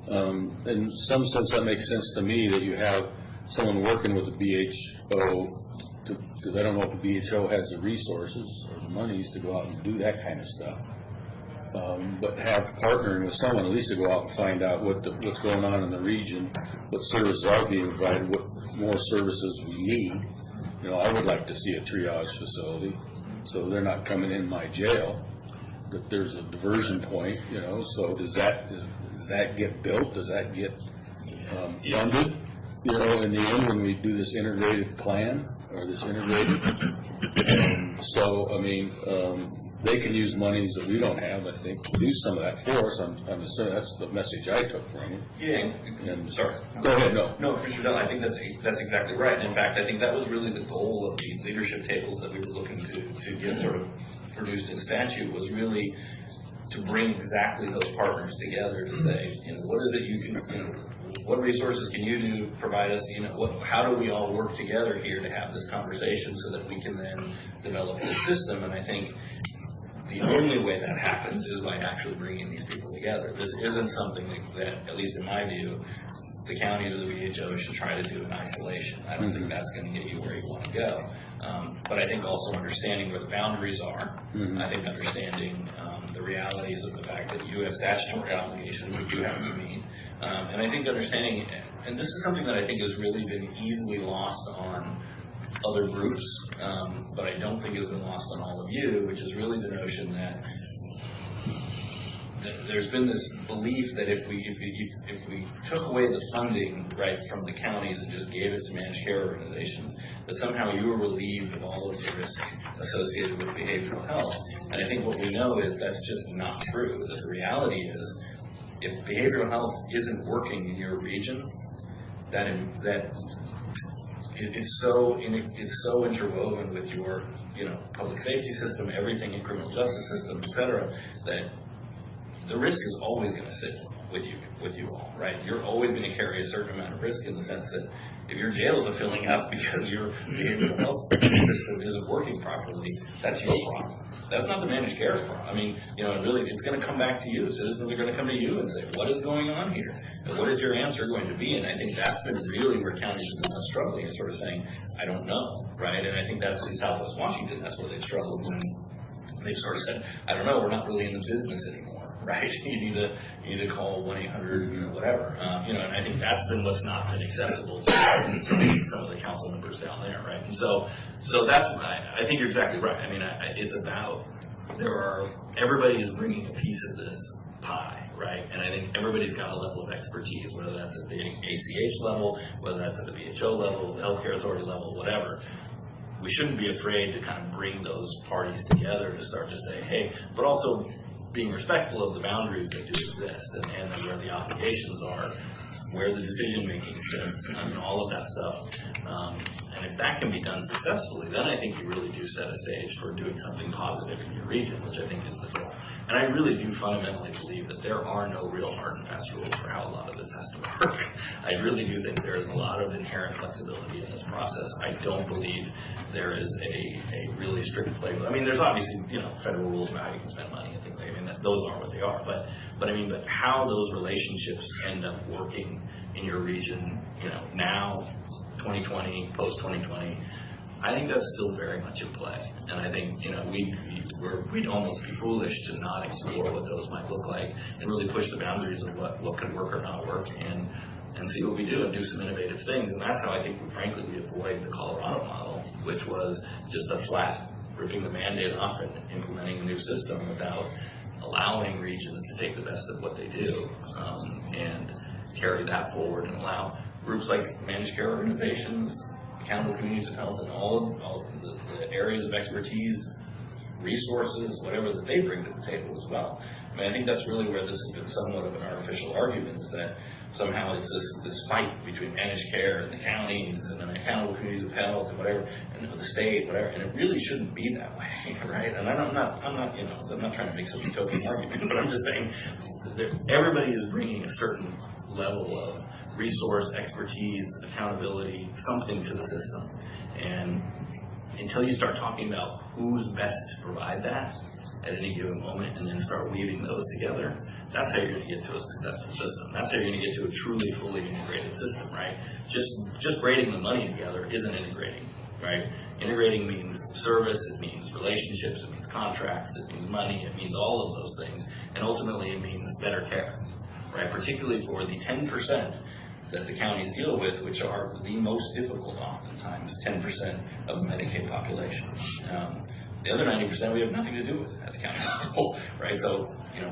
S2: In some sense, that makes sense to me that you have someone working with the BHO, because I don't know if the BHO has the resources or the monies to go out and do that kind of stuff. But have partnering with someone at least to go out and find out what's going on in the region, what services are being provided, what more services we need. I would like to see a triage facility, so they're not coming in my jail. That there's a diversion point, So does that get built? Does that get funded? In the end, when we do this integrated plan or this integrated, they can use monies that we don't have, I think, to do some of that for us. I'm assuming that's the message I took from it.
S6: Yeah,
S2: And
S6: sorry.
S2: Go ahead, no.
S6: No, Commissioner Dunn, I think that's exactly right. And in fact, I think that was really the goal of these leadership tables that we were looking to get sort of produced in statute, was really to bring exactly those partners together to say, what is it you can, what resources can you do, provide us, how do we all work together here to have this conversation so that we can then develop this system? And I think the only way that happens is by actually bringing these people together. This isn't something that, at least in my view, the counties or the VHO should try to do in isolation. I don't think that's going to get you where you want to go. But I think also understanding where the boundaries are. I think understanding the realities of the fact that you have statutory obligations that you have to meet. And I think understanding, and this is something that I think has really been easily lost on other groups, but I don't think it's been lost on all of you, which is really the notion that there's been this belief that if we took away the funding right from the counties and just gave it to managed care organizations, that somehow you were relieved of all of the risk associated with behavioral health. And I think what we know is that's just not true. That the reality is, if behavioral health isn't working in your region, that it's so interwoven with your public safety system, everything in criminal justice system, et cetera, that the risk is always going to sit with you all, right? You're always going to carry a certain amount of risk, in the sense that if your jails are filling up because your behavioral health system isn't working properly, that's your problem. That's not the managed care problem. I mean, really, it's going to come back to you. Citizens are going to come to you and say, what is going on here? And what is your answer going to be? And I think that's been really where counties have been struggling, is sort of saying, I don't know, right? And I think that's in Southwest Washington, that's where they struggled when they've sort of said, I don't know, we're not really in the business anymore, right? You need to call 1-800, whatever. And I think that's been what's not been acceptable to some of the council members down there, right? And so that's, I think you're exactly right. I mean, it's about, everybody is bringing a piece of this pie, right? And I think everybody's got a level of expertise, whether that's at the ACH level, whether that's at the VHO level, the healthcare authority level, whatever. We shouldn't be afraid to kind of bring those parties together to start to say, hey, but also being respectful of the boundaries that do exist and where the obligations are, where the decision-making sits, and all of that stuff. And if that can be done successfully, then I think you really do set a stage for doing something positive in your region, which I think is the goal. And I really do fundamentally believe that there are no real hard and fast rules for how a lot of this has to work. I really do think there is a lot of inherent flexibility in this process. I don't believe there is a really strict playbook. I mean, there's obviously, federal rules about how you can spend money and things like that. I mean, those are what they are. But how those relationships end up working in your region, now, 2020, post-2020, I think that's still very much in play. And I think, we'd almost be foolish to not explore what those might look like and really push the boundaries of what could work or not work and see what we do and do some innovative things. And that's how I think, frankly, we avoid the Colorado model, which was just a flat ripping the Band-Aid off and implementing a new system without allowing regions to take the best of what they do and carry that forward and allow groups like managed care organizations, accountable communities of health, and all of the areas of expertise, resources, whatever that they bring to the table as well. I mean, I think that's really where this has been somewhat of an artificial argument, is that somehow it's this fight between managed care and the counties and then accountable communities of health and whatever, and the state, whatever, and it really shouldn't be that way, right? And I'm not trying to make some utopian argument, but I'm just saying that everybody is bringing a certain level of resource, expertise, accountability, something to the system. And until you start talking about who's best to provide that at any given moment and then start weaving those together, that's how you're going to get to a successful system. That's how you're going to get to a truly fully integrated system, right? Just braiding the money together isn't integrating, right? Integrating means service, it means relationships, it means contracts, it means money, it means all of those things. And ultimately it means better care, right? Particularly for the 10% that the counties deal with, which are the most difficult oftentimes, 10% of the Medicaid population. The other 90% we have nothing to do with at the county level, right? So,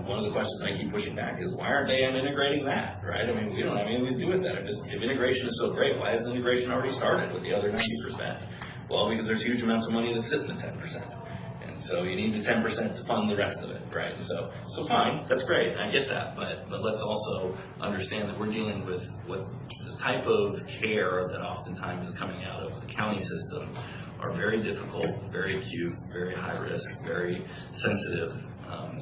S6: one of the questions I keep pushing back is, why aren't they integrating that, right? I mean, we don't have anything to do with that. If integration is so great, why hasn't integration already started with the other 90%? Well, because there's huge amounts of money that sit in the 10%. And so you need the 10% to fund the rest of it, right? And so fine, that's great, I get that, but let's also understand that we're dealing with what the type of care that oftentimes is coming out of the county system are very difficult, very acute, very high risk, very sensitive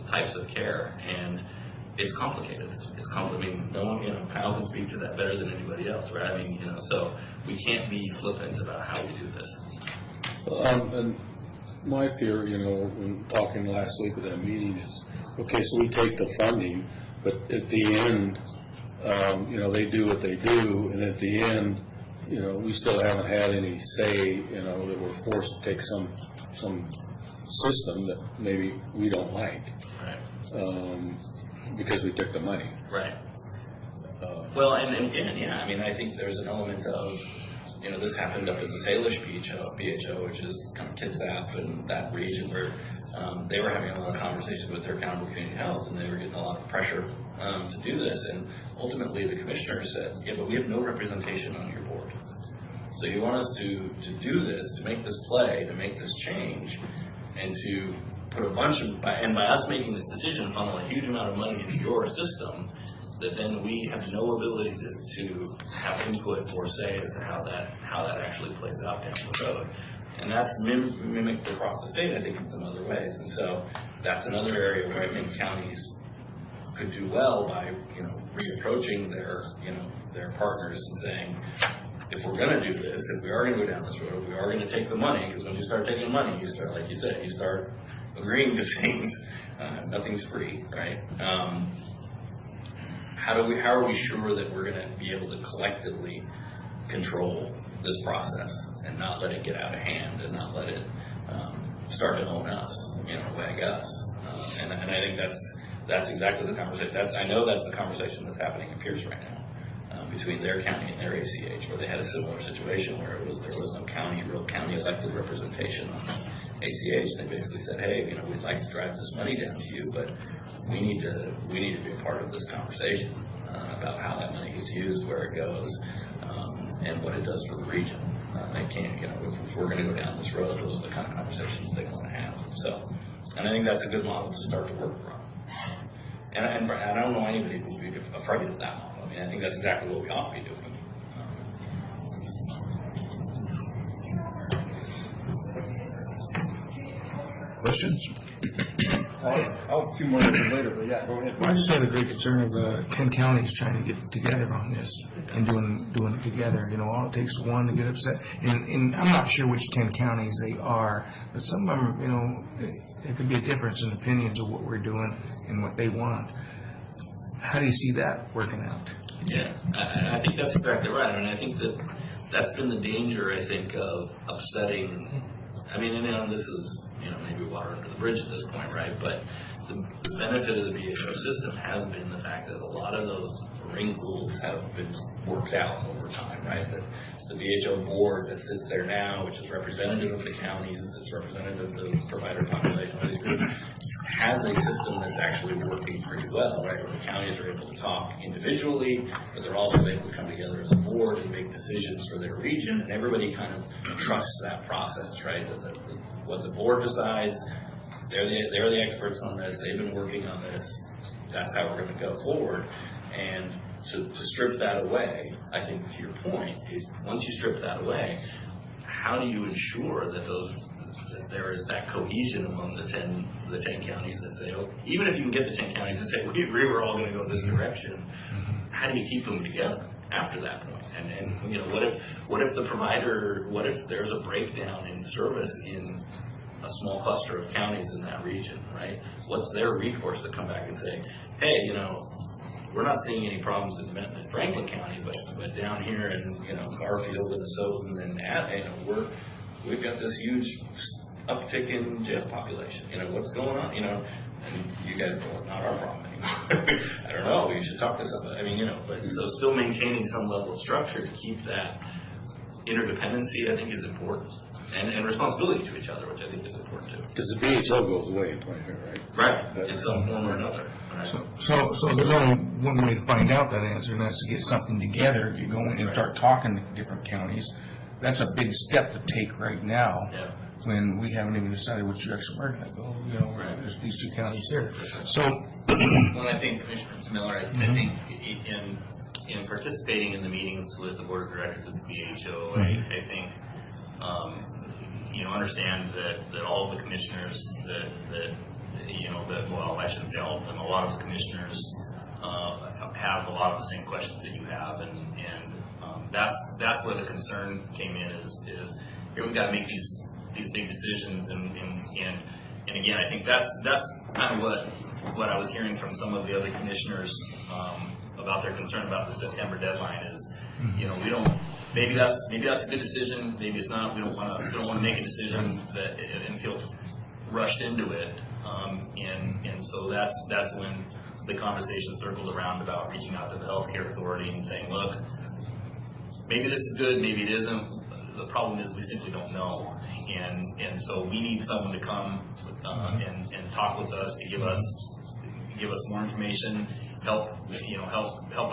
S6: types of care, and it's complicated. I mean, no one, Kyle can speak to that better than anybody else, right? I mean, so we can't be flippant about how we do this.
S2: And my fear, when talking last week at that meeting is, okay, so we take the funding, but at the end, they do what they do, and at the end, we still haven't had any say, that we're forced to take some system that maybe we don't like.
S6: Right.
S2: Because we took the money.
S6: Right. Well, and yeah, I mean, I think there's an element of, this happened up at the Salish BHO, which is kind of Kitsap and that region where they were having a lot of conversations with their accountable community health, and they were getting a lot of pressure to do this. And ultimately, the commissioner said, yeah, but we have no representation on your board. So you want us to do this, to make this play, to make this change, and to put a bunch of, and by us making this decision, funnel a huge amount of money into your system, that then we have no ability to have input or say as to how that actually plays out down the road. And that's mimicked across the state, I think, in some other ways. And so that's another area where I think counties could do well by, reapproaching their partners and saying, if we're going to do this, if we are going to go down this road, if we are going to take the money, because when you start taking money, you start, like you said, you start agreeing to things. Nothing's free, right? How are we sure that we're going to be able to collectively control this process and not let it get out of hand and not let it start to own us, wag us. And I think that's exactly the conversation. I know that's the conversation that's happening in Pierce right now, between their county and their ACH, where they had a similar situation where there was no real county elected representation on the ACH. They basically said, hey, we'd like to drive this money down to you, but we need to be a part of this conversation about how that money gets used, where it goes, and what it does for the region. They can't, if we're going to go down this road, those are the kind of conversations they want to have. So, and I think that's a good model to start to work from. And I don't know anybody who would be afraid of that model. I mean, I think that's exactly what we ought to be doing.
S3: Questions?
S5: I'll have a few more later, but yeah, go ahead.
S7: I just had a great concern of 10 counties trying to get together on this and doing it together. All it takes is one to get upset. And I'm not sure which 10 counties they are, but some of them, there could be a difference in opinions of what we're doing and what they want. How do you see that working out?
S6: Yeah, I think that's exactly right. I mean, I think that's been the danger, I think, of upsetting. I mean, this is, maybe water under the bridge at this point, right? But the benefit of the BHO system has been the fact that a lot of those wrinkles have been worked out over time, right? That the BHO board that sits there now, which is representative of the counties, it's representative of the provider population, has a system that's actually working pretty well, right? Where the counties are able to talk individually, but they're also able to come together as a board and make decisions for their region, and everybody kind of trusts that process, right? What the board decides, they're the experts on this, they've been working on this, that's how we're going to go forward. And to strip that away, I think to your point, is once you strip that away, how do you ensure that there is that cohesion among the 10 counties that say, oh, even if you can get the 10 counties to say, we agree we're all going to go this direction, how do you keep them together after that point? And what if there's a breakdown in service in a small cluster of counties in that region, right? What's their recourse to come back and say, hey, we're not seeing any problems in Benton-Franklin County, but down here in Garfield and Soton and we've got this huge uptick in jail population. What's going on? And you guys go, it's not our problem anymore. I don't know. We should talk to somebody. I mean, but so still maintaining some level of structure to keep that interdependency, I think, is important, and responsibility to each other, which I think is important too.
S2: Because the BHO goes away in 20 right?
S6: Right, in some form or another. Right?
S7: So there's only one way to find out that answer, and that's to get something together. You go in and start talking to different counties. That's a big step to take right now. Yeah. When we haven't even decided which direction we're going to go, there's these two counties here. So,
S4: well, I think, Commissioner Miller, I think in participating in the meetings with the board of directors of the BHO, I think, understand that all of the commissioners well, I shouldn't say all of them, a lot of the commissioners have a lot of the same questions that you have, and that's where the concern came in is here we've got to make these big decisions, and again, I think that's kind of what I was hearing from some of the other commissioners about their concern about the September deadline is, we don't, maybe that's a good decision, maybe it's not. We don't want to make a decision and feel rushed into it, and so that's when the conversation circled around about reaching out to the healthcare authority and saying, look, maybe this is good, maybe it isn't. The problem is we simply don't know, and so we need someone to come and talk with us to give us more information, help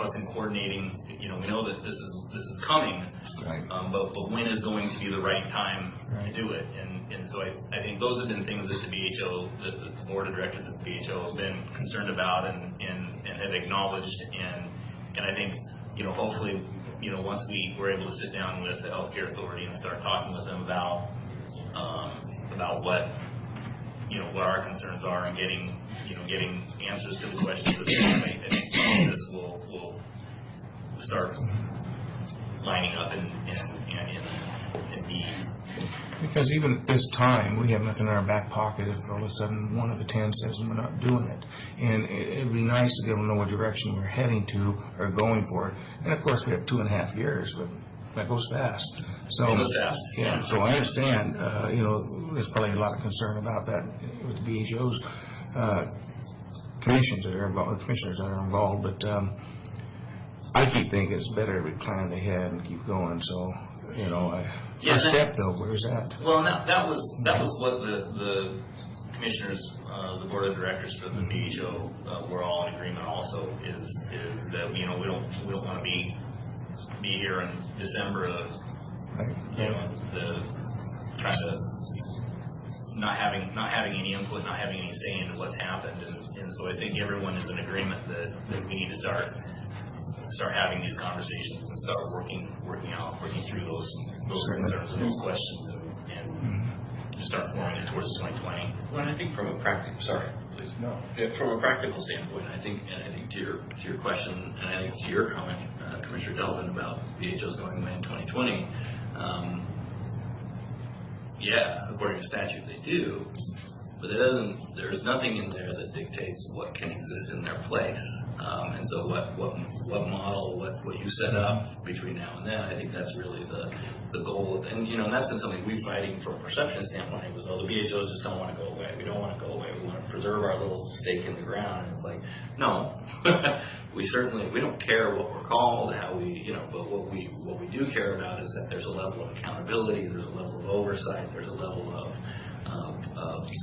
S4: us in coordinating. We know that this is coming, right. But when is going to be the right time to do it? And so I think those have been things that the BHO, the board of directors of the BHO have been concerned about and have acknowledged, and I think hopefully. Once we were able to sit down with the healthcare authority and start talking with them about what our concerns are and getting answers to the questions that they have, I think some of this will start lining up and be.
S7: Because even at this time, we have nothing in our back pocket if all of a sudden one of the 10 says we're not doing it. And it'd be nice to be able to know what direction we're heading to or going for it. And of course, we have 2.5 years, but that goes fast. So,
S4: It goes fast.
S7: yeah, so I understand, there's probably a lot of concern about that with the BHO's, commissioners that are involved, but, I keep thinking it's better we plan ahead and keep going, so, first step though, where's that?
S4: Well, and that was what the commissioners, the board of directors for the BHO, were all in agreement also, is that, we don't want to be here in December of, trying to not having any input, not having any say into what's happened, and so I think everyone is in agreement that we need to start having these conversations and start working through those concerns and those questions and start forming it towards 2020.
S6: Well, I think from a practical, from a practical standpoint, I think to your question, and I think to your comment, Commissioner Delvin, about BHOs going away in 2020, according to statute they do, but there's nothing in there that dictates what can exist in their place. And so what model, what you set up between now and then, I think that's really the goal. And, and that's been something we're fighting from a perception standpoint. It was, the BHOs just don't want to go away. We don't want to go away. We want to preserve our little stake in the ground. And it's like, no, we don't care what we're called, how we, but what we do care about is that there's a level of accountability, there's a level of oversight, there's a level of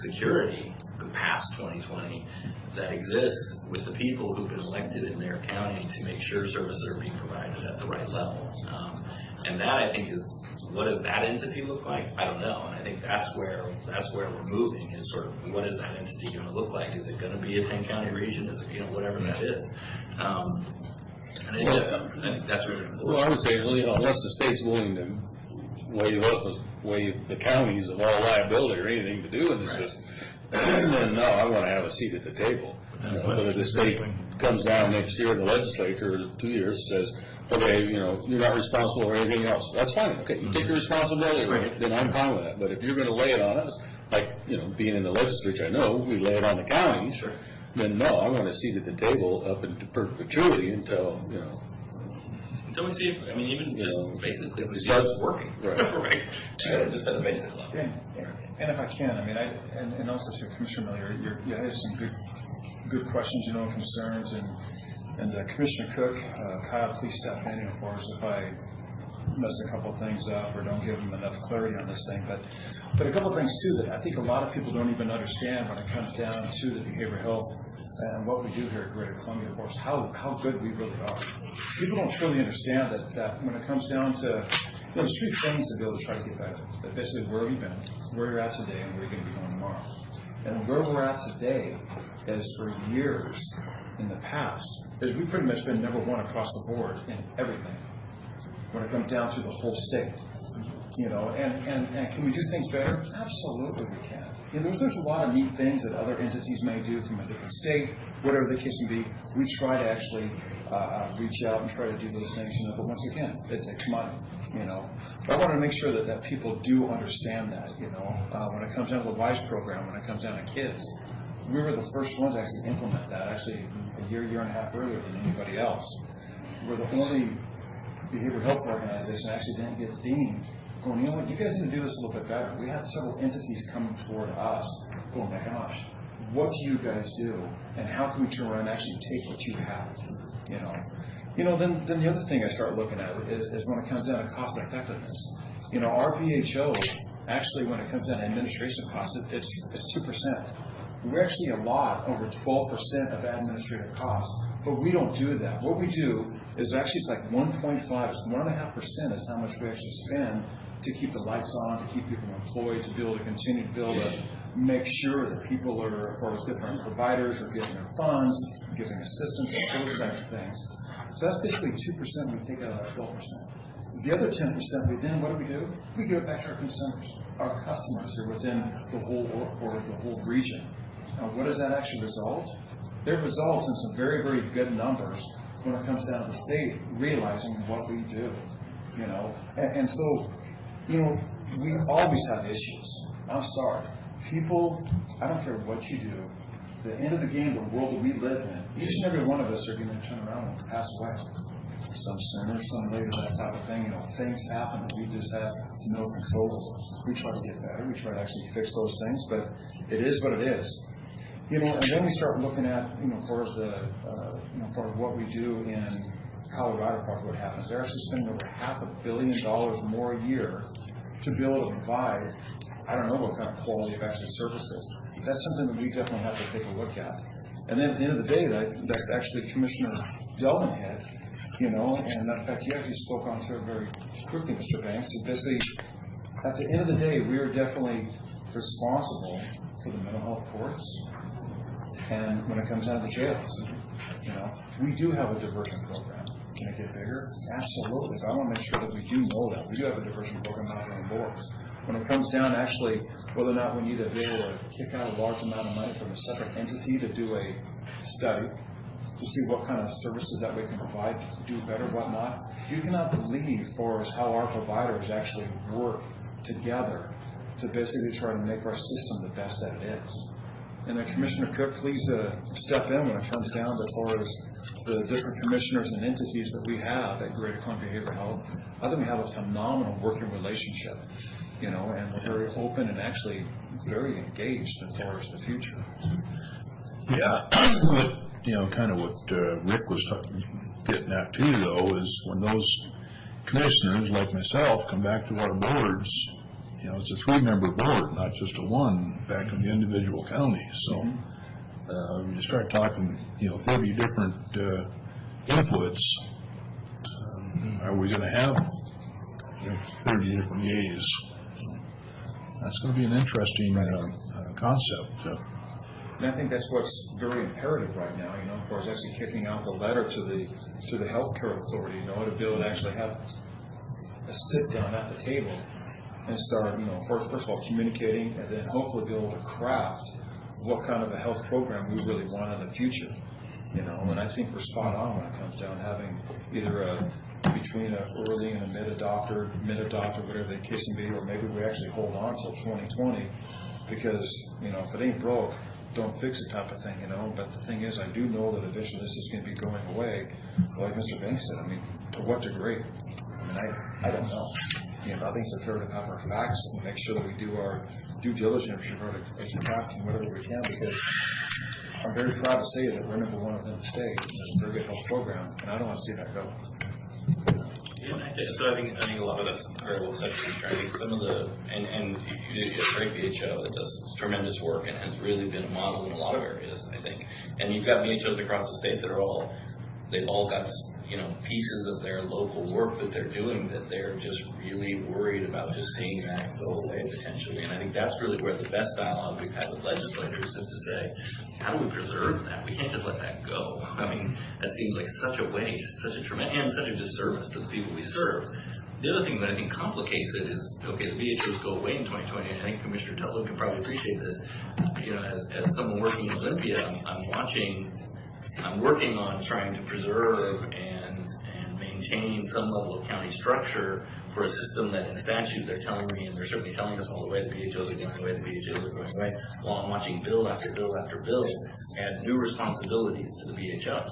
S6: security past 2020 that exists with the people who've been elected in their county to make sure services are being provided at the right level. And that, I think, is, what does that entity look like? I don't know. And I think that's where we're moving, is sort of, what is that entity going to look like? Is it going to be a 10-county region? Is it, whatever that is? And I think that's really important.
S2: Well, I would say, unless the state's willing to waive the counties of all liability or anything to do in this system, then no, I want to have a seat at the table. Whether the state comes down next year, the legislature, in 2 years, says, okay, you're not responsible for anything else. That's fine. Okay, you take your responsibility, right? Then I'm fine with that. But if you're going to lay it on us, like, being in the legislature, I know we lay it on the counties.
S6: Sure.
S2: Then no, I want a seat at the table up into perpetuity until,
S6: Until we see, even just basically, if we see
S2: starts
S6: it's working.
S2: Right.
S6: Right. Just at a basic level.
S5: And if I can, and also to Commissioner Miller, you had some good questions, and concerns, and Commissioner Cook, Kyle, please step in, for us if I mess a couple of things up or don't give them enough clarity on this thing. But a couple of things too that I think a lot of people don't even understand when it comes down to the behavioral health and what we do here at Greater Columbia Force, how good we really are. People don't truly understand that when it comes down to, there's three things to be able to try to get better. That basically, where have you been, where you're at today, and where you're going to be going tomorrow. And where we're at today is, for years in the past, is we've pretty much been number one across the board in everything when it comes down through the whole state. And can we do things better? Absolutely we can. There's a lot of neat things that other entities may do from a different state, whatever the case may be. We try to actually reach out and try to do those things, but once again, it takes money, I want to make sure that people do understand that, when it comes down to the WISE program, when it comes down to kids, we were the first ones to actually implement that, actually a year and a half earlier than anybody else. We're the only behavioral health organization actually didn't get deemed going, you guys need to do this a little bit better. We had several entities coming toward us going, my gosh, what do you guys do? And how can we turn around and actually take what you have? Then the other thing I start looking at is when it comes down to cost effectiveness. Our VHO, actually, when it comes down to administration costs, it's 2%. We actually allot over 12% of administrative costs, but we don't do that. What we do is actually, it's like 1.5, it's 1.5% is how much we actually spend to keep the lights on, to keep people employed, to be able to continue to build make sure that people are, as far as different providers, are getting their funds, giving assistance, and those types of things. So that's basically 2% we take out of that 12%. The other 10%, what do? We give it back to our consumers, our customers who are within the whole or the whole region. Now, what does that actually result? It results in some very, very good numbers when it comes down to the state realizing what we do, And so, we always have issues. I'm sorry. People, I don't care what you do, the end of the game, the world that we live in, each and every one of us are going to turn around and pass away. some sooner, some later, that type of thing. Things happen that we just have no control over. We try to get better. We try to actually fix those things, but it is what it is. And then we start looking at, for for what we do in Colorado, part of what happens. They're actually spending over $500 million more a year to be able to provide, I don't know what kind of quality of actually services. That's something that we definitely have to take a look at. And then at the end of the day, that actually Commissioner Delvin had, and in fact, you actually spoke on to it very quickly, Mr. Banks, is basically, at the end of the day, we are definitely responsible for the mental health courts, and when it comes down to the jails, we do have a diversion program. Can it get bigger? Absolutely. But I want to make sure that we do know that. We do have a diversion program out on the boards. When it comes down actually whether or not we need to be able to kick out a large amount of money from a separate entity to do a study, to see what kind of services that we can provide, do better, whatnot. You cannot believe for us how our providers actually work together to basically try to make our system the best that it is. And then Commissioner Cook, please step in when it comes down as far as the different commissioners and entities that we have at Greater Columbia Behavioral Health. I think we have a phenomenal working relationship, and we're very open and actually very engaged as far as the future.
S3: Yeah, but, kind of what Rick was getting at too, though, is when those commissioners, like myself, come back to our boards, it's a 3-member board, not just a one back in the individual counties. So you start talking, 30 different inputs. Are we going to have 30 different yays? That's going to be an interesting concept.
S5: And I think that's what's very imperative right now, of course, actually kicking out the letter to the healthcare authority, to be able to actually have a sit down at the table and start, first of all, communicating, and then hopefully be able to craft what kind of a health program we really want in the future. And I think we're spot on when it comes down having either between an early and a mid adopter, whatever the case may be, or maybe we actually hold on till 2020, because if it ain't broke, don't fix it type of thing, But the thing is, I do know that eventually this is going to be going away. Like Mr. Banks said, to what degree? I don't know. I think it's imperative to have our facts and make sure that we do our due diligence as crafting whatever we can, because I'm very proud to say that we're number one within the state. It's a very good health program, and I don't want to see that go.
S6: Yeah, so I think a lot of that's very well said. I think some of the and you have a great BHO that does tremendous work and has really been a model in a lot of areas, I think. And you've got BHOs across the state that they've all got pieces of their local work that they're doing that they're just really worried about just seeing that go away potentially. And I think that's really where the best dialogue we've had with legislators is to say, how do we preserve that? We can't just let that go. That seems like such a waste, such a tremendous, and such a disservice to the people we serve. The other thing that I think complicates it is, okay, the BHOs go away in 2020, and I think Commissioner Tuttle can probably appreciate this. As someone working in Olympia, I'm working on trying to preserve and maintain some level of county structure for a system that in statute they're telling me, and they're certainly telling us all the way the BHOs are going away, the BHOs are going away, while I'm watching bill after bill after bill add new responsibilities to the BHO.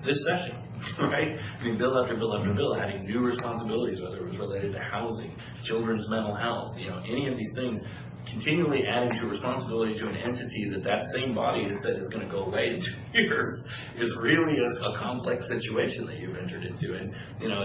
S6: This session, right? Bill after bill after bill adding new responsibilities, whether it was related to housing, children's mental health, any of these things, continually adding to responsibility to an entity that same body has said is going to go away in 2 years is really a complex situation that you've entered into. And,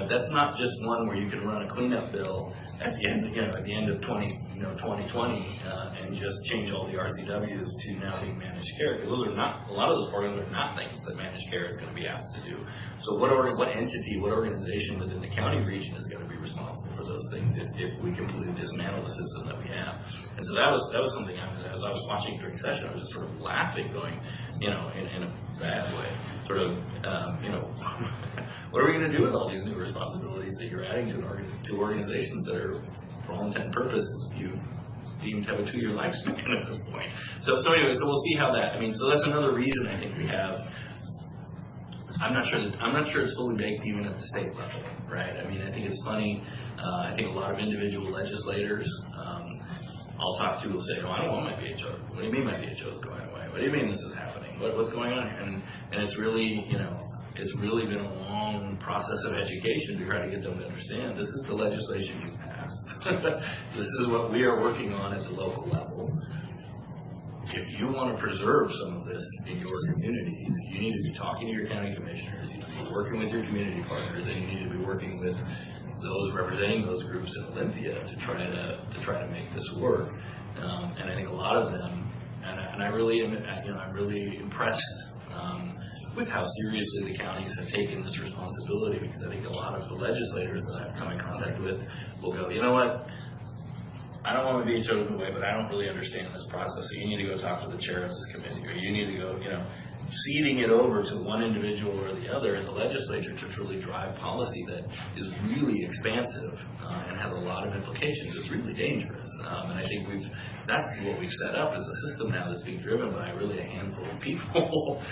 S6: that's not just one where you can run a cleanup bill at the end, at the end of 2020, and just change all the RCWs to now being managed care. Those are not, a lot of those programs are not things that managed care is going to be asked to do. So what entity, what organization within the county region is going to be responsible for those things if we completely dismantle the system that we have? And so that was something as I was watching during session, I was just sort of laughing, going, in a bad way, sort of, what are we going to do with all these new responsibilities that you're adding to organizations that are, for all intent and purpose, you deemed to have a 2-year lifespan at this point. So anyway, so we'll see how that. So that's another reason I think we have. I'm not sure it's fully baked even at the state level, right? I think it's funny. I think a lot of individual legislators I'll talk to will say, "Oh, I don't want my BHO. What do you mean my BHO is going away? What do you mean this is happening? What's going on here?" And it's really, it's really been a long process of education to try to get them to understand this is the legislation you passed. This is what we are working on at the local level. If you want to preserve some of this in your communities, you need to be talking to your county commissioners, you need to be working with your community partners, and you need to be working with those representing those groups in Olympia to try to make this work. And I think a lot of them, and I really am, I'm really impressed with how seriously the counties have taken this responsibility, because I think a lot of the legislators that I've come in contact with will go, you know what, I don't want to be chosen away, but I don't really understand this process, so you need to go talk to the chair of this committee, or you need to go, ceding it over to one individual or the other in the legislature to truly drive policy that is really expansive and has a lot of implications is really dangerous. And I think that's what we've set up as a system now that's being driven by really a handful of people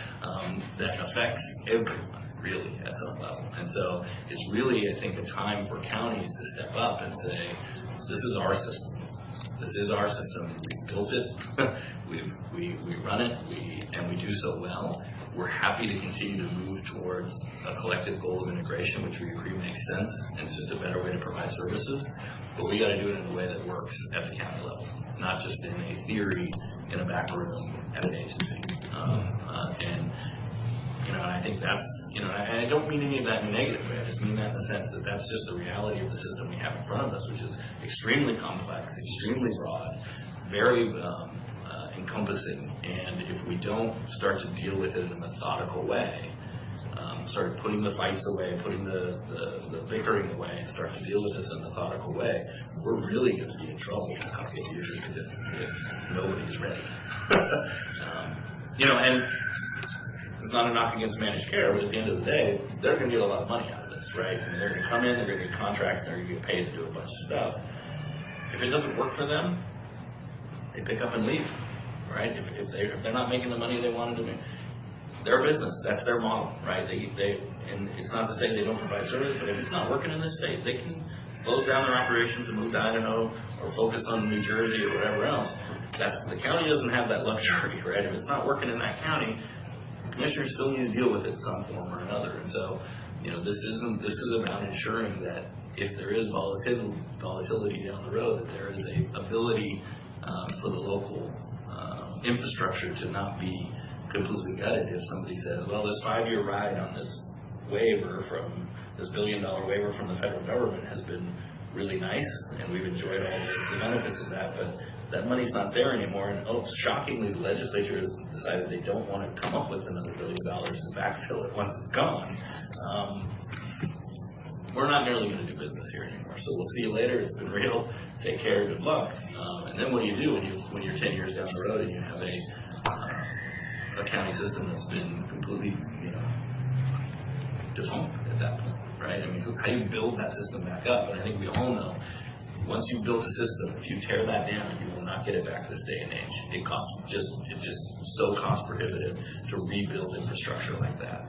S6: that affects everyone really at some level. And so it's really, I think, a time for counties to step up and say, this is our system. This is our system. We built it. we run it, and we do so well. We're happy to continue to move towards a collective goal of integration, which we agree makes sense, and it's just a better way to provide services. But we got to do it in a way that works at the county level, not just in a theory in a back room at an agency. And I think that's, and I don't mean any of that in a negative way. I just mean that in the sense that that's just the reality of the system we have in front of us, which is extremely complex, extremely broad, very encompassing. And if we don't start to deal with it in a methodical way, start putting the fights away, putting the bickering away, and start to deal with this in a methodical way, we're really going to be in trouble in a couple of years if nobody's ready. And it's not a knock against managed care, but at the end of the day, they're going to get a lot of money out of this, right? I mean, they're going to come in, they're going to get contracts, and they're going to get paid to do a bunch of stuff. If it doesn't work for them, they pick up and leave, right? If they're not making the money they wanted to make, their business, that's their model, right? And it's not to say they don't provide service, but if it's not working in this state, they can close down their operations and move to Idaho or focus on New Jersey or whatever else. The county doesn't have that luxury, right? If it's not working in that county, commissioners still need to deal with it in some form or another. And so, this is about ensuring that if there is volatility down the road, that there is a ability for the local infrastructure to not be completely gutted if somebody says, well, this 5-year ride on this waiver from this $1 billion waiver from the federal government has been really nice, and we've enjoyed all the benefits of that, but that money's not there anymore. And shockingly, the legislature has decided they don't want to come up with another $1 billion to backfill it once it's gone. We're not nearly going to do business here anymore. So we'll see you later. It's been real. Take care. Good luck. And then what do you do when you're 10 years down the road and you have a county system that's been completely, defunct at that point, right? I mean, how do you build that system back up? And I think we all know, once you've built a system, if you tear that down, you will not get it back this day and age. It's just so cost prohibitive to rebuild infrastructure like that.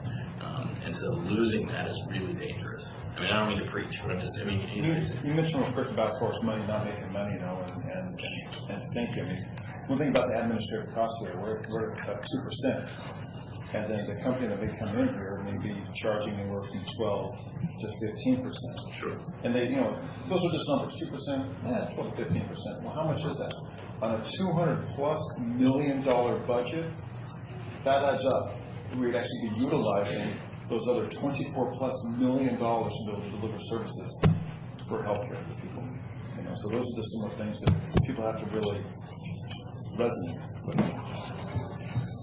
S6: And so losing that is really dangerous. I mean, I don't mean to preach, but
S5: you mentioned real quick about, of course, money not making money, and thinking. I mean, one thing about the administrative costs here, we're at 2%. And then the company that may come in here may be charging anywhere from 12 to 15%. Sure. And they, those are just numbers, 2%, 12 to 15%. Well, how much is that? On a $200+ million budget, that adds up. We'd actually be utilizing those other $24+ million to be able to deliver services for healthcare for people. So those are just some of the things that people have to really resonate with.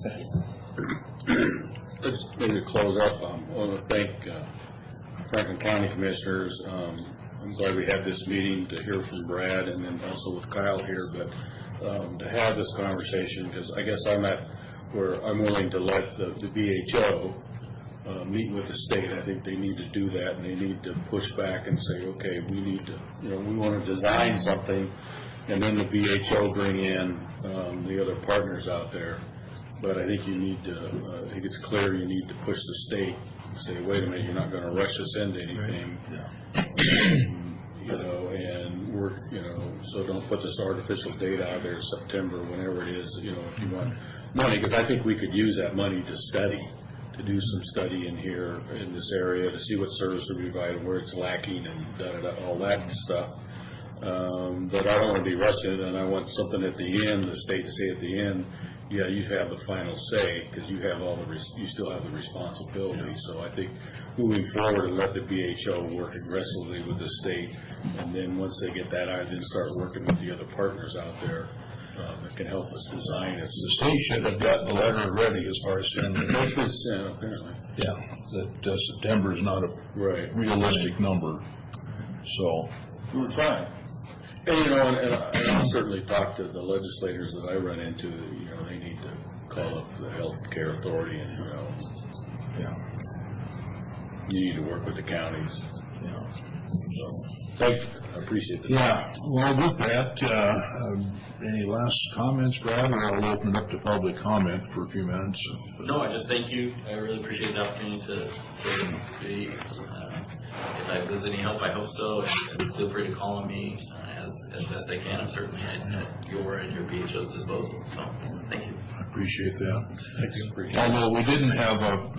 S5: Thank you.
S2: Let's maybe close up. I want to thank Franklin County Commissioners. I'm glad we had this meeting to hear from Brad and then also with Kyle here, but to have this conversation, because I guess I'm at where I'm willing to let the BHO meet with the state. I think they need to do that, and they need to push back and say, okay, we need to, we want to design something, and then the BHO bring in the other partners out there. But I think you need to, I think it's clear you need to push the state and say, wait a minute, you're not going to rush us into anything. And we're, so don't put this artificial date out there in September, whenever it is, if you want money, because I think we could use that money to study to do some study in here, in this area, to see what service we provide, where it's lacking, and da-da-da, all that stuff. But I don't want to be rushing it, and I want something at the end, the state to say at the end, yeah, you have the final say, because you have all the, you still have the responsibility. So I think moving forward and let the BHO work aggressively with the state, and then once they get that out, then start working with the other partners out there that can help us design it.
S3: The state should have gotten the letter ready as far as saying,
S2: That's been sent, apparently.
S3: yeah, that September is not a
S2: Right.
S3: realistic number. So,
S5: We were trying.
S2: And, you know, and I'll certainly talk to the legislators that I run into, you know, they need to call up the health care authority and, you know,
S3: yeah,
S2: you need to work with the counties.
S3: yeah.
S2: So, thank you, I appreciate that.
S3: Yeah, well, with that, any last comments, Brad, or I'll open it up to public comment for a few minutes.
S6: No, I just thank you. I really appreciate the opportunity to be, if there's any help, I hope so. And feel free to call on me as best I can. I'm certainly at your and your BHO's disposal. So, thank you.
S3: I appreciate that. Thank you. Although we didn't have a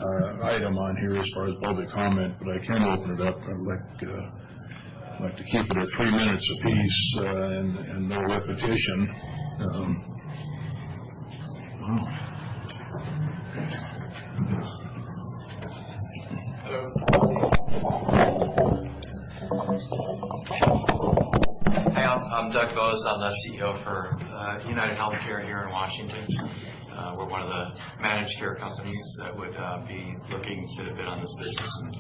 S3: item on here as far as public comment, but I can open it up. I'd like to keep it at 3 minutes apiece and no repetition.
S8: Hi, I'm Doug Bose. I'm the CEO for United Healthcare here in Washington. We're one of the managed care companies that would be looking to bid on this business. And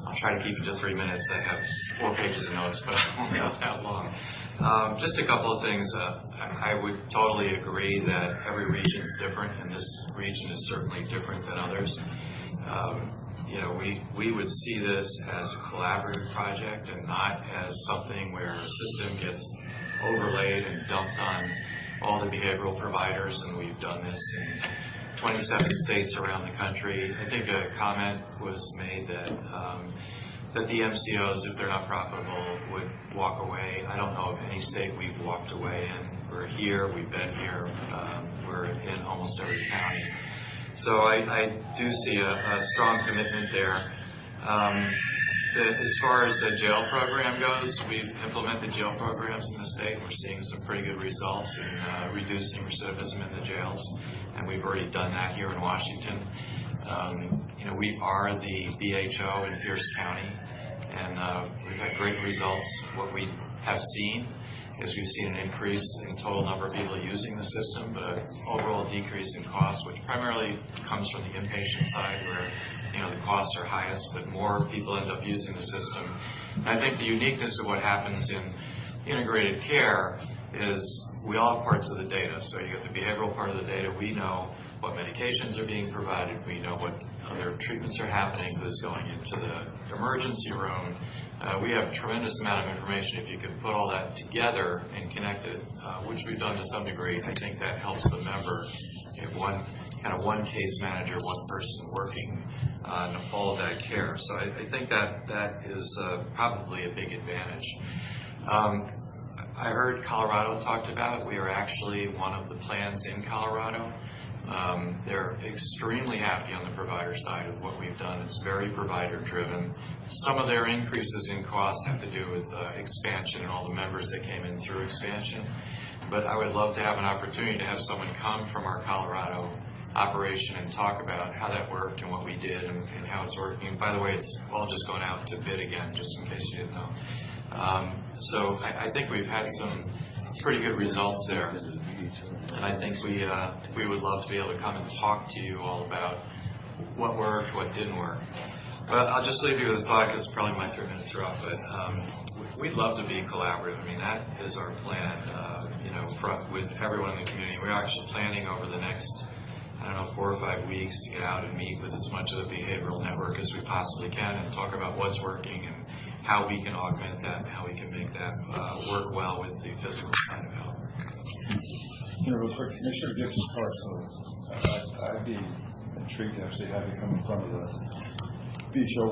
S8: I'll try to keep it to 3 minutes. I have 4 pages of notes, but I won't go that long. Just a couple of things. I would totally agree that every region is different, and this region is certainly different than others. You know, we would see this as a collaborative project and not as something where a system gets overlaid and dumped on all the behavioral providers, and we've done this in 27 states around the country. I think a comment was made that that the MCOs, if they're not profitable, would walk away. I don't know of any state we've walked away in. We're here, we've been here, we're in almost every county. So I do see a strong commitment there. As far as the jail program goes, we've implemented jail programs in the state. We're seeing some pretty good results in reducing recidivism in the jails, and we've already done that here in Washington. You know, we are the BHO in Pierce County, and we've had great results. What we have seen is we've seen an increase in total number of people using the system, but an overall decrease in cost, which primarily comes from the inpatient side where, you know, the costs are highest, but more people end up using the system. And I think the uniqueness of what happens in integrated care is we all have parts of the data. So you got the behavioral part of the data. We know what medications are being provided. We know what other treatments are happening, who's going into the emergency room. We have a tremendous amount of information. If you can put all that together and connect it, which we've done to some degree, I think that helps the member. You have one case manager, one person working on all of that care. So I think that is probably a big advantage. I heard Colorado talked about. We are actually one of the plans in Colorado. They're extremely happy on the provider side of what we've done. It's very provider driven. Some of their increases in cost have to do with expansion and all the members that came in through expansion. But I would love to have an opportunity to have someone come from our Colorado operation and talk about how that worked and what we did and how it's working. By the way, it's all just going out to bid again, just in case you didn't know. So I think we've had some pretty good results there. And I think we would love to be able to come and talk to you all about what worked, what didn't work. But I'll just leave you with a thought, because probably my 3 minutes are up. But we'd love to be collaborative. I mean, that is our plan, you know, with everyone in the community. We're actually planning over the next, 4 or 5 weeks to get out and meet with as much of the behavioral network as we possibly can and talk about what's working and how we can augment that and how we can make that work well with the physical side of health.
S5: You know, real quick, make sure to give this part, so I'd be intrigued to actually have you come in front of the BHO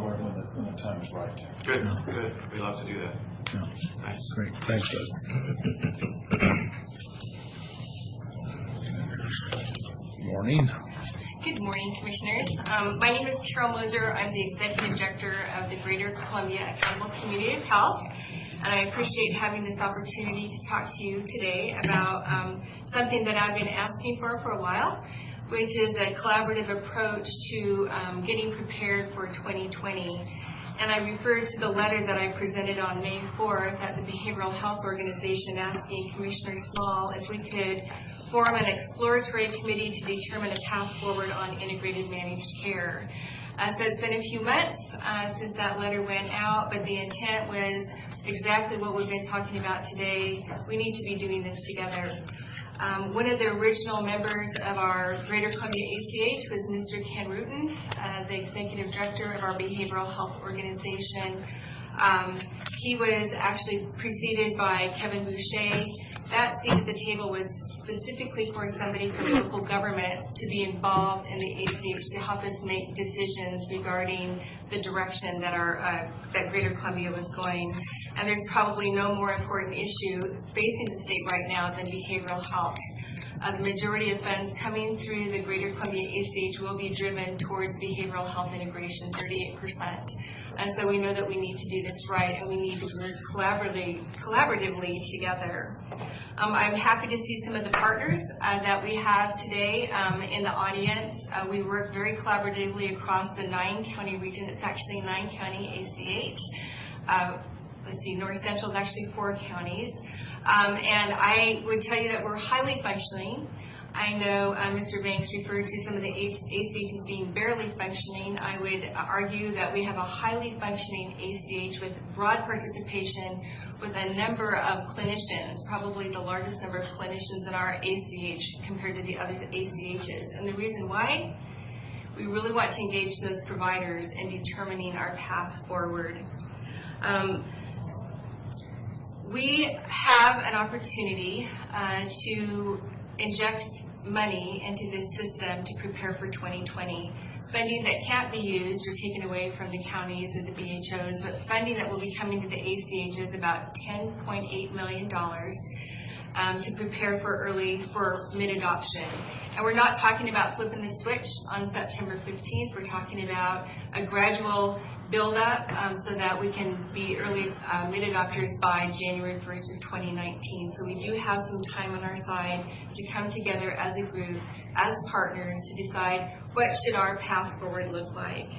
S5: when the time is right.
S8: Good. We love to do that.
S3: Yeah.
S8: Nice.
S3: Great. Thanks, Doug. Morning.
S9: Good morning, Commissioners. My name is Carol Moser. I'm the Executive Director of the Greater Columbia Accountable Community of Health, and I appreciate having this opportunity to talk to you today about something that I've been asking for a while, which is a collaborative approach to getting prepared for 2020. And I refer to the letter that I presented on May 4th at the Behavioral Health Organization asking Commissioner Small if we could form an exploratory committee to determine a path forward on integrated managed care. So it's been a few months since that letter went out, but the intent was exactly what we've been talking about today. We need to be doing this together. One of the original members of our Greater Columbia ACH was Mr. Ken Rutan, the Executive Director of our Behavioral Health Organization. He was actually preceded by Kevin Boucher. That seat at the table was specifically for somebody from local government to be involved in the ACH to help us make decisions regarding the direction that that Greater Columbia was going. And there's probably no more important issue facing the state right now than behavioral health. The majority of funds coming through the Greater Columbia ACH will be driven towards behavioral health integration, 38%. And so we know that we need to do this right, and we need to work collaboratively together. I'm happy to see some of the partners that we have today in the audience. We work very collaboratively across the 9-county region. It's actually 9-county ACH. Let's see, North Central is actually 4 counties. And I would tell you that we're highly functioning. I know Mr. Banks referred to some of the ACHs being barely functioning. I would argue that we have a highly functioning ACH with broad participation with a number of clinicians, probably the largest number of clinicians in our ACH compared to the other ACHs. And the reason why? We really want to engage those providers in determining our path forward. We have an opportunity to inject money into this system to prepare for 2020. Funding that can't be used or taken away from the counties or the BHOs, but funding that will be coming to the ACH is about $10.8 million to prepare for mid-adoption. And we're not talking about flipping the switch on September 15th. We're talking about a gradual build-up so that we can be early mid-adopters by January 1st of 2019. So we do have some time on our side to come together as a group, as partners, to decide what should our path forward look like.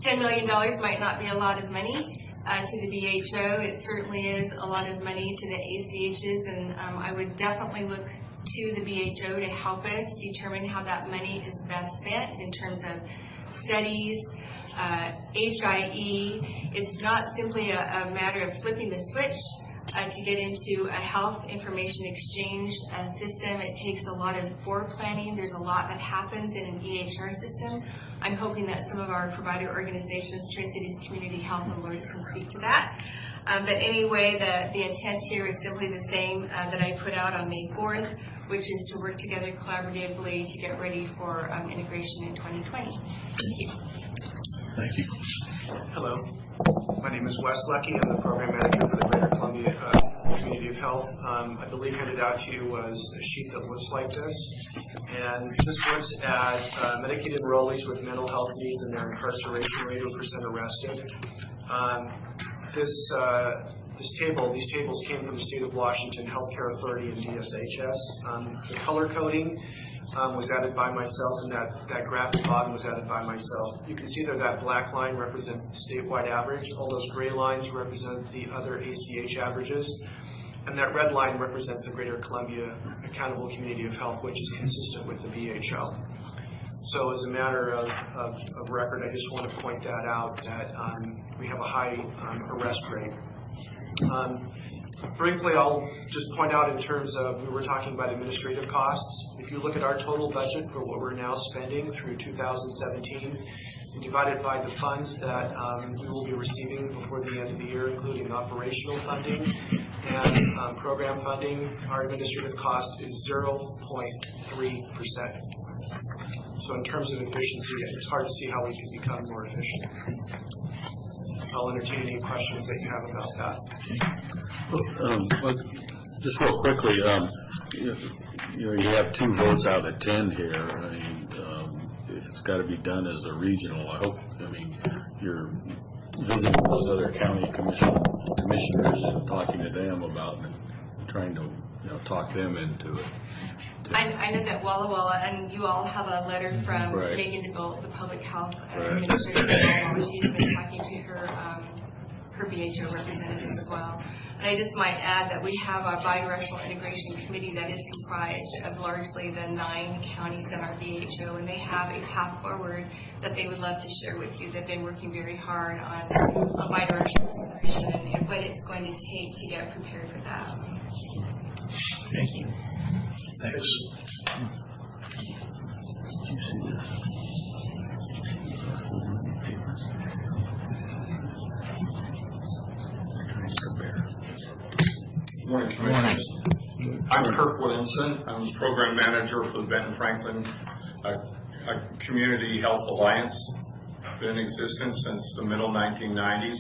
S9: $10 million might not be a lot of money to the BHO. It certainly is a lot of money to the ACHs, and I would definitely look to the BHO to help us determine how that money is best spent in terms of studies, HIE. It's not simply a matter of flipping the switch to get into a health information exchange system. It takes a lot of foreplanning. There's a lot that happens in an EHR system. I'm hoping that some of our provider organizations, Tri-Cities Community Health and Lloyd's, can speak to that. But anyway, the intent here is simply the same that I put out on May 4th, which is to work together collaboratively to get ready for integration in 2020. Thank you.
S3: Thank you.
S10: Hello, my name is Wes Lucky. I'm the program manager for the Greater Columbia Community of Health. I believe handed out to you was a sheet that looks like this, and this looks at Medicaid enrollees with mental health needs and their incarceration rate or percent arrested. These tables came from the State of Washington Healthcare Authority and DSHS. The color coding was added by myself, and that graph at the bottom was added by myself. You can see there that black line represents the statewide average. All those gray lines represent the other ACH averages. And that red line represents the Greater Columbia Accountable Community of Health, which is consistent with the BHO. So as a matter of record, I just want to point that out, that we have a high arrest rate. Briefly, I'll just point out in terms of, we were talking about administrative costs. If you look at our total budget for what we're now spending through 2017, and divide it by the funds that we will be receiving before the end of the year, including operational funding and program funding, our administrative cost is 0.3%. So in terms of efficiency, it's hard to see how we can become more efficient. I'll entertain any questions that you have about that.
S2: Just real quickly, you have 2 votes out of 10 here. I mean, got to be done as a regional. You're visiting those other county commissioners and talking to them about trying to, talk them into it.
S9: I know that Walla Walla, and you all have a letter from
S2: Right.
S9: Megan DeVolt, the public health
S2: Right.
S9: administrator. She's been talking to her BHO representatives as well. And I just might add that we have a bidirectional integration committee that is comprised of largely the 9 counties in our BHO, and they have a path forward that they would love to share with you. They've been working very hard on bidirectional integration and what it's going to take to get prepared for that.
S3: Thank you. Thanks.
S11: Morning, Commissioners. I'm Kirk Williamson. I'm the Program Manager for the Benton-Franklin Community Health Alliance. Been in existence since the middle 1990s,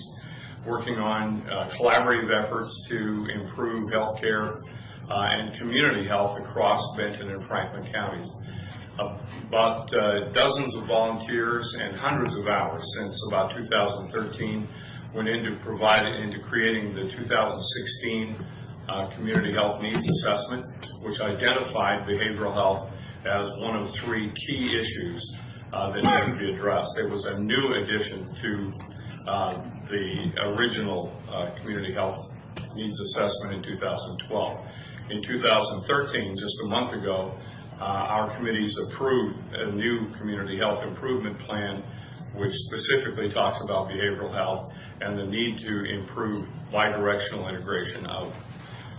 S11: working on collaborative efforts to improve healthcare and community health across Benton and Franklin counties. About dozens of volunteers and hundreds of hours since about 2013 went into creating the 2016 Community Health Needs Assessment, which identified behavioral health as one of 3 key issues that needed to be addressed. It was a new addition to the original Community Health Needs Assessment in 2012. In 2013, just a month ago, our committees approved a new Community Health Improvement Plan, which specifically talks about behavioral health and the need to improve bidirectional integration of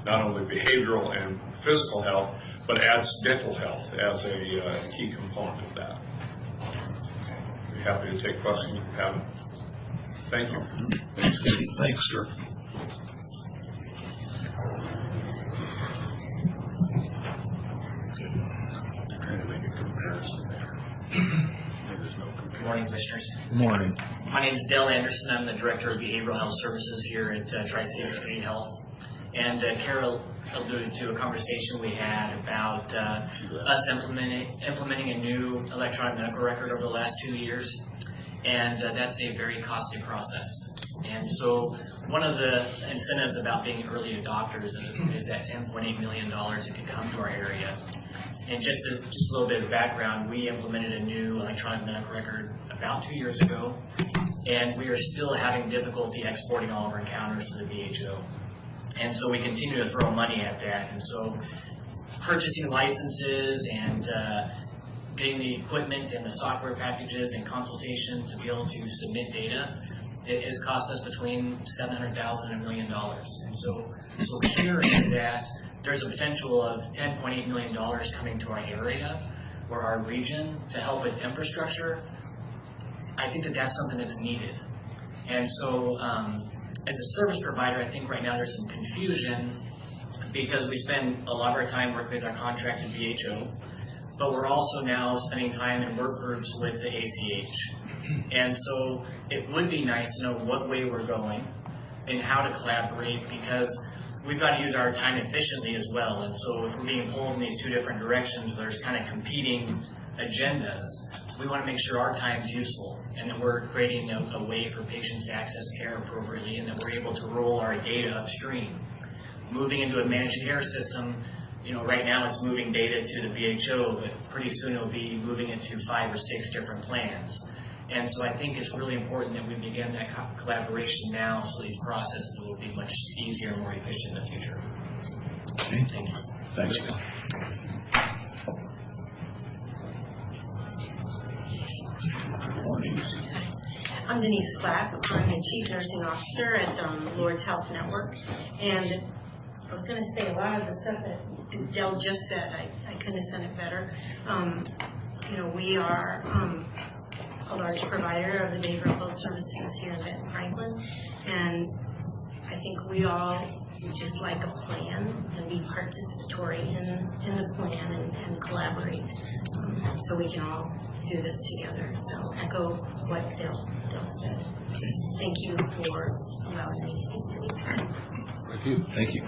S11: not only behavioral and physical health, but adds dental health as a key component of that. I'd be happy to take questions if you have them. Thank you.
S3: Thanks, sir.
S2: Trying to make a comparison there. There's no comparison.
S12: Good morning, Commissioners.
S3: Morning.
S12: My name is Dale Anderson. I'm the Director of Behavioral Health Services here at Tri-State Community Health. And Carol alluded to a conversation we had about us implementing a new electronic medical record over the last 2 years. And that's a very costly process. And so one of the incentives about being early adopters is that $10.8 million that could come to our area. And just a little bit of background, we implemented a new electronic medical record about 2 years ago, and we are still having difficulty exporting all of our encounters to the BHO. And so we continue to throw money at that. And so purchasing licenses and getting the equipment and the software packages and consultation to be able to submit data, it has cost us between $700,000 and $1 million. And so hearing that there's a potential of $10.8 million coming to our area or our region to help with infrastructure, I think that that's something that's needed. And so as a service provider, I think right now there's some confusion because we spend a lot of our time working with our contracted BHO, but we're also now spending time in work groups with the ACH. And so it would be nice to know what way we're going and how to collaborate, because we've got to use our time efficiently as well. And so if we're being pulled in these 2 different directions, there's kind of competing agendas. We want to make sure our time is useful and that we're creating a way for patients to access care appropriately, and that we're able to roll our data upstream. Moving into a managed care system, right now it's moving data to the BHO, but pretty soon it'll be moving it to 5 or 6 different plans. And so I think it's really important that we begin that collaboration now, so these processes will be much easier and more efficient in the future.
S3: Okay.
S12: Thank you.
S3: Thanks.
S13: I'm Denise Clapp. I'm the Chief Nursing Officer at Lord's Health Network. And I was going to say a lot of the stuff that Dell just said, I couldn't have said it better. We are a large provider of the behavioral health services here in Benton-Franklin. And I think we all would just like a plan and be participatory in the plan and collaborate so we can all do this together. So echo what Dale said. Thank you for allowing me to speak today.
S2: Thank you.
S3: Thank you.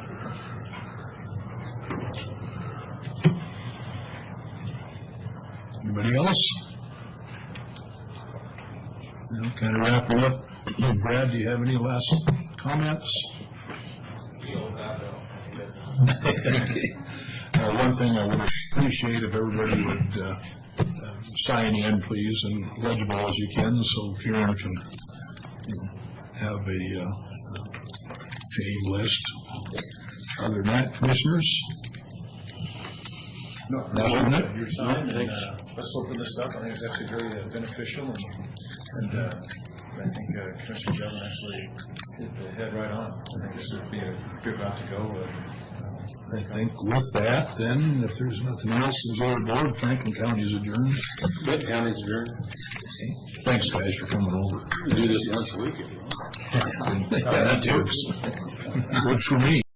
S3: Anybody else? Kind of wrapping up. Brad, do you have any last comments? One thing I would appreciate if everybody would sign in, please, and legible as you can, so Karen can have a name list. Other than that, commissioners?
S5: No, you're signed, and let's open this up. I think it's actually very beneficial, and I think Commissioner Jevon actually hit the head right on. I think this would be a good route to go.
S3: I think with that, then, if there's nothing else, is our board, Franklin County is adjourned.
S2: Benton County's adjourned.
S3: Thanks, guys, for coming over.
S2: We do this once a week.
S3: That too. Good for me.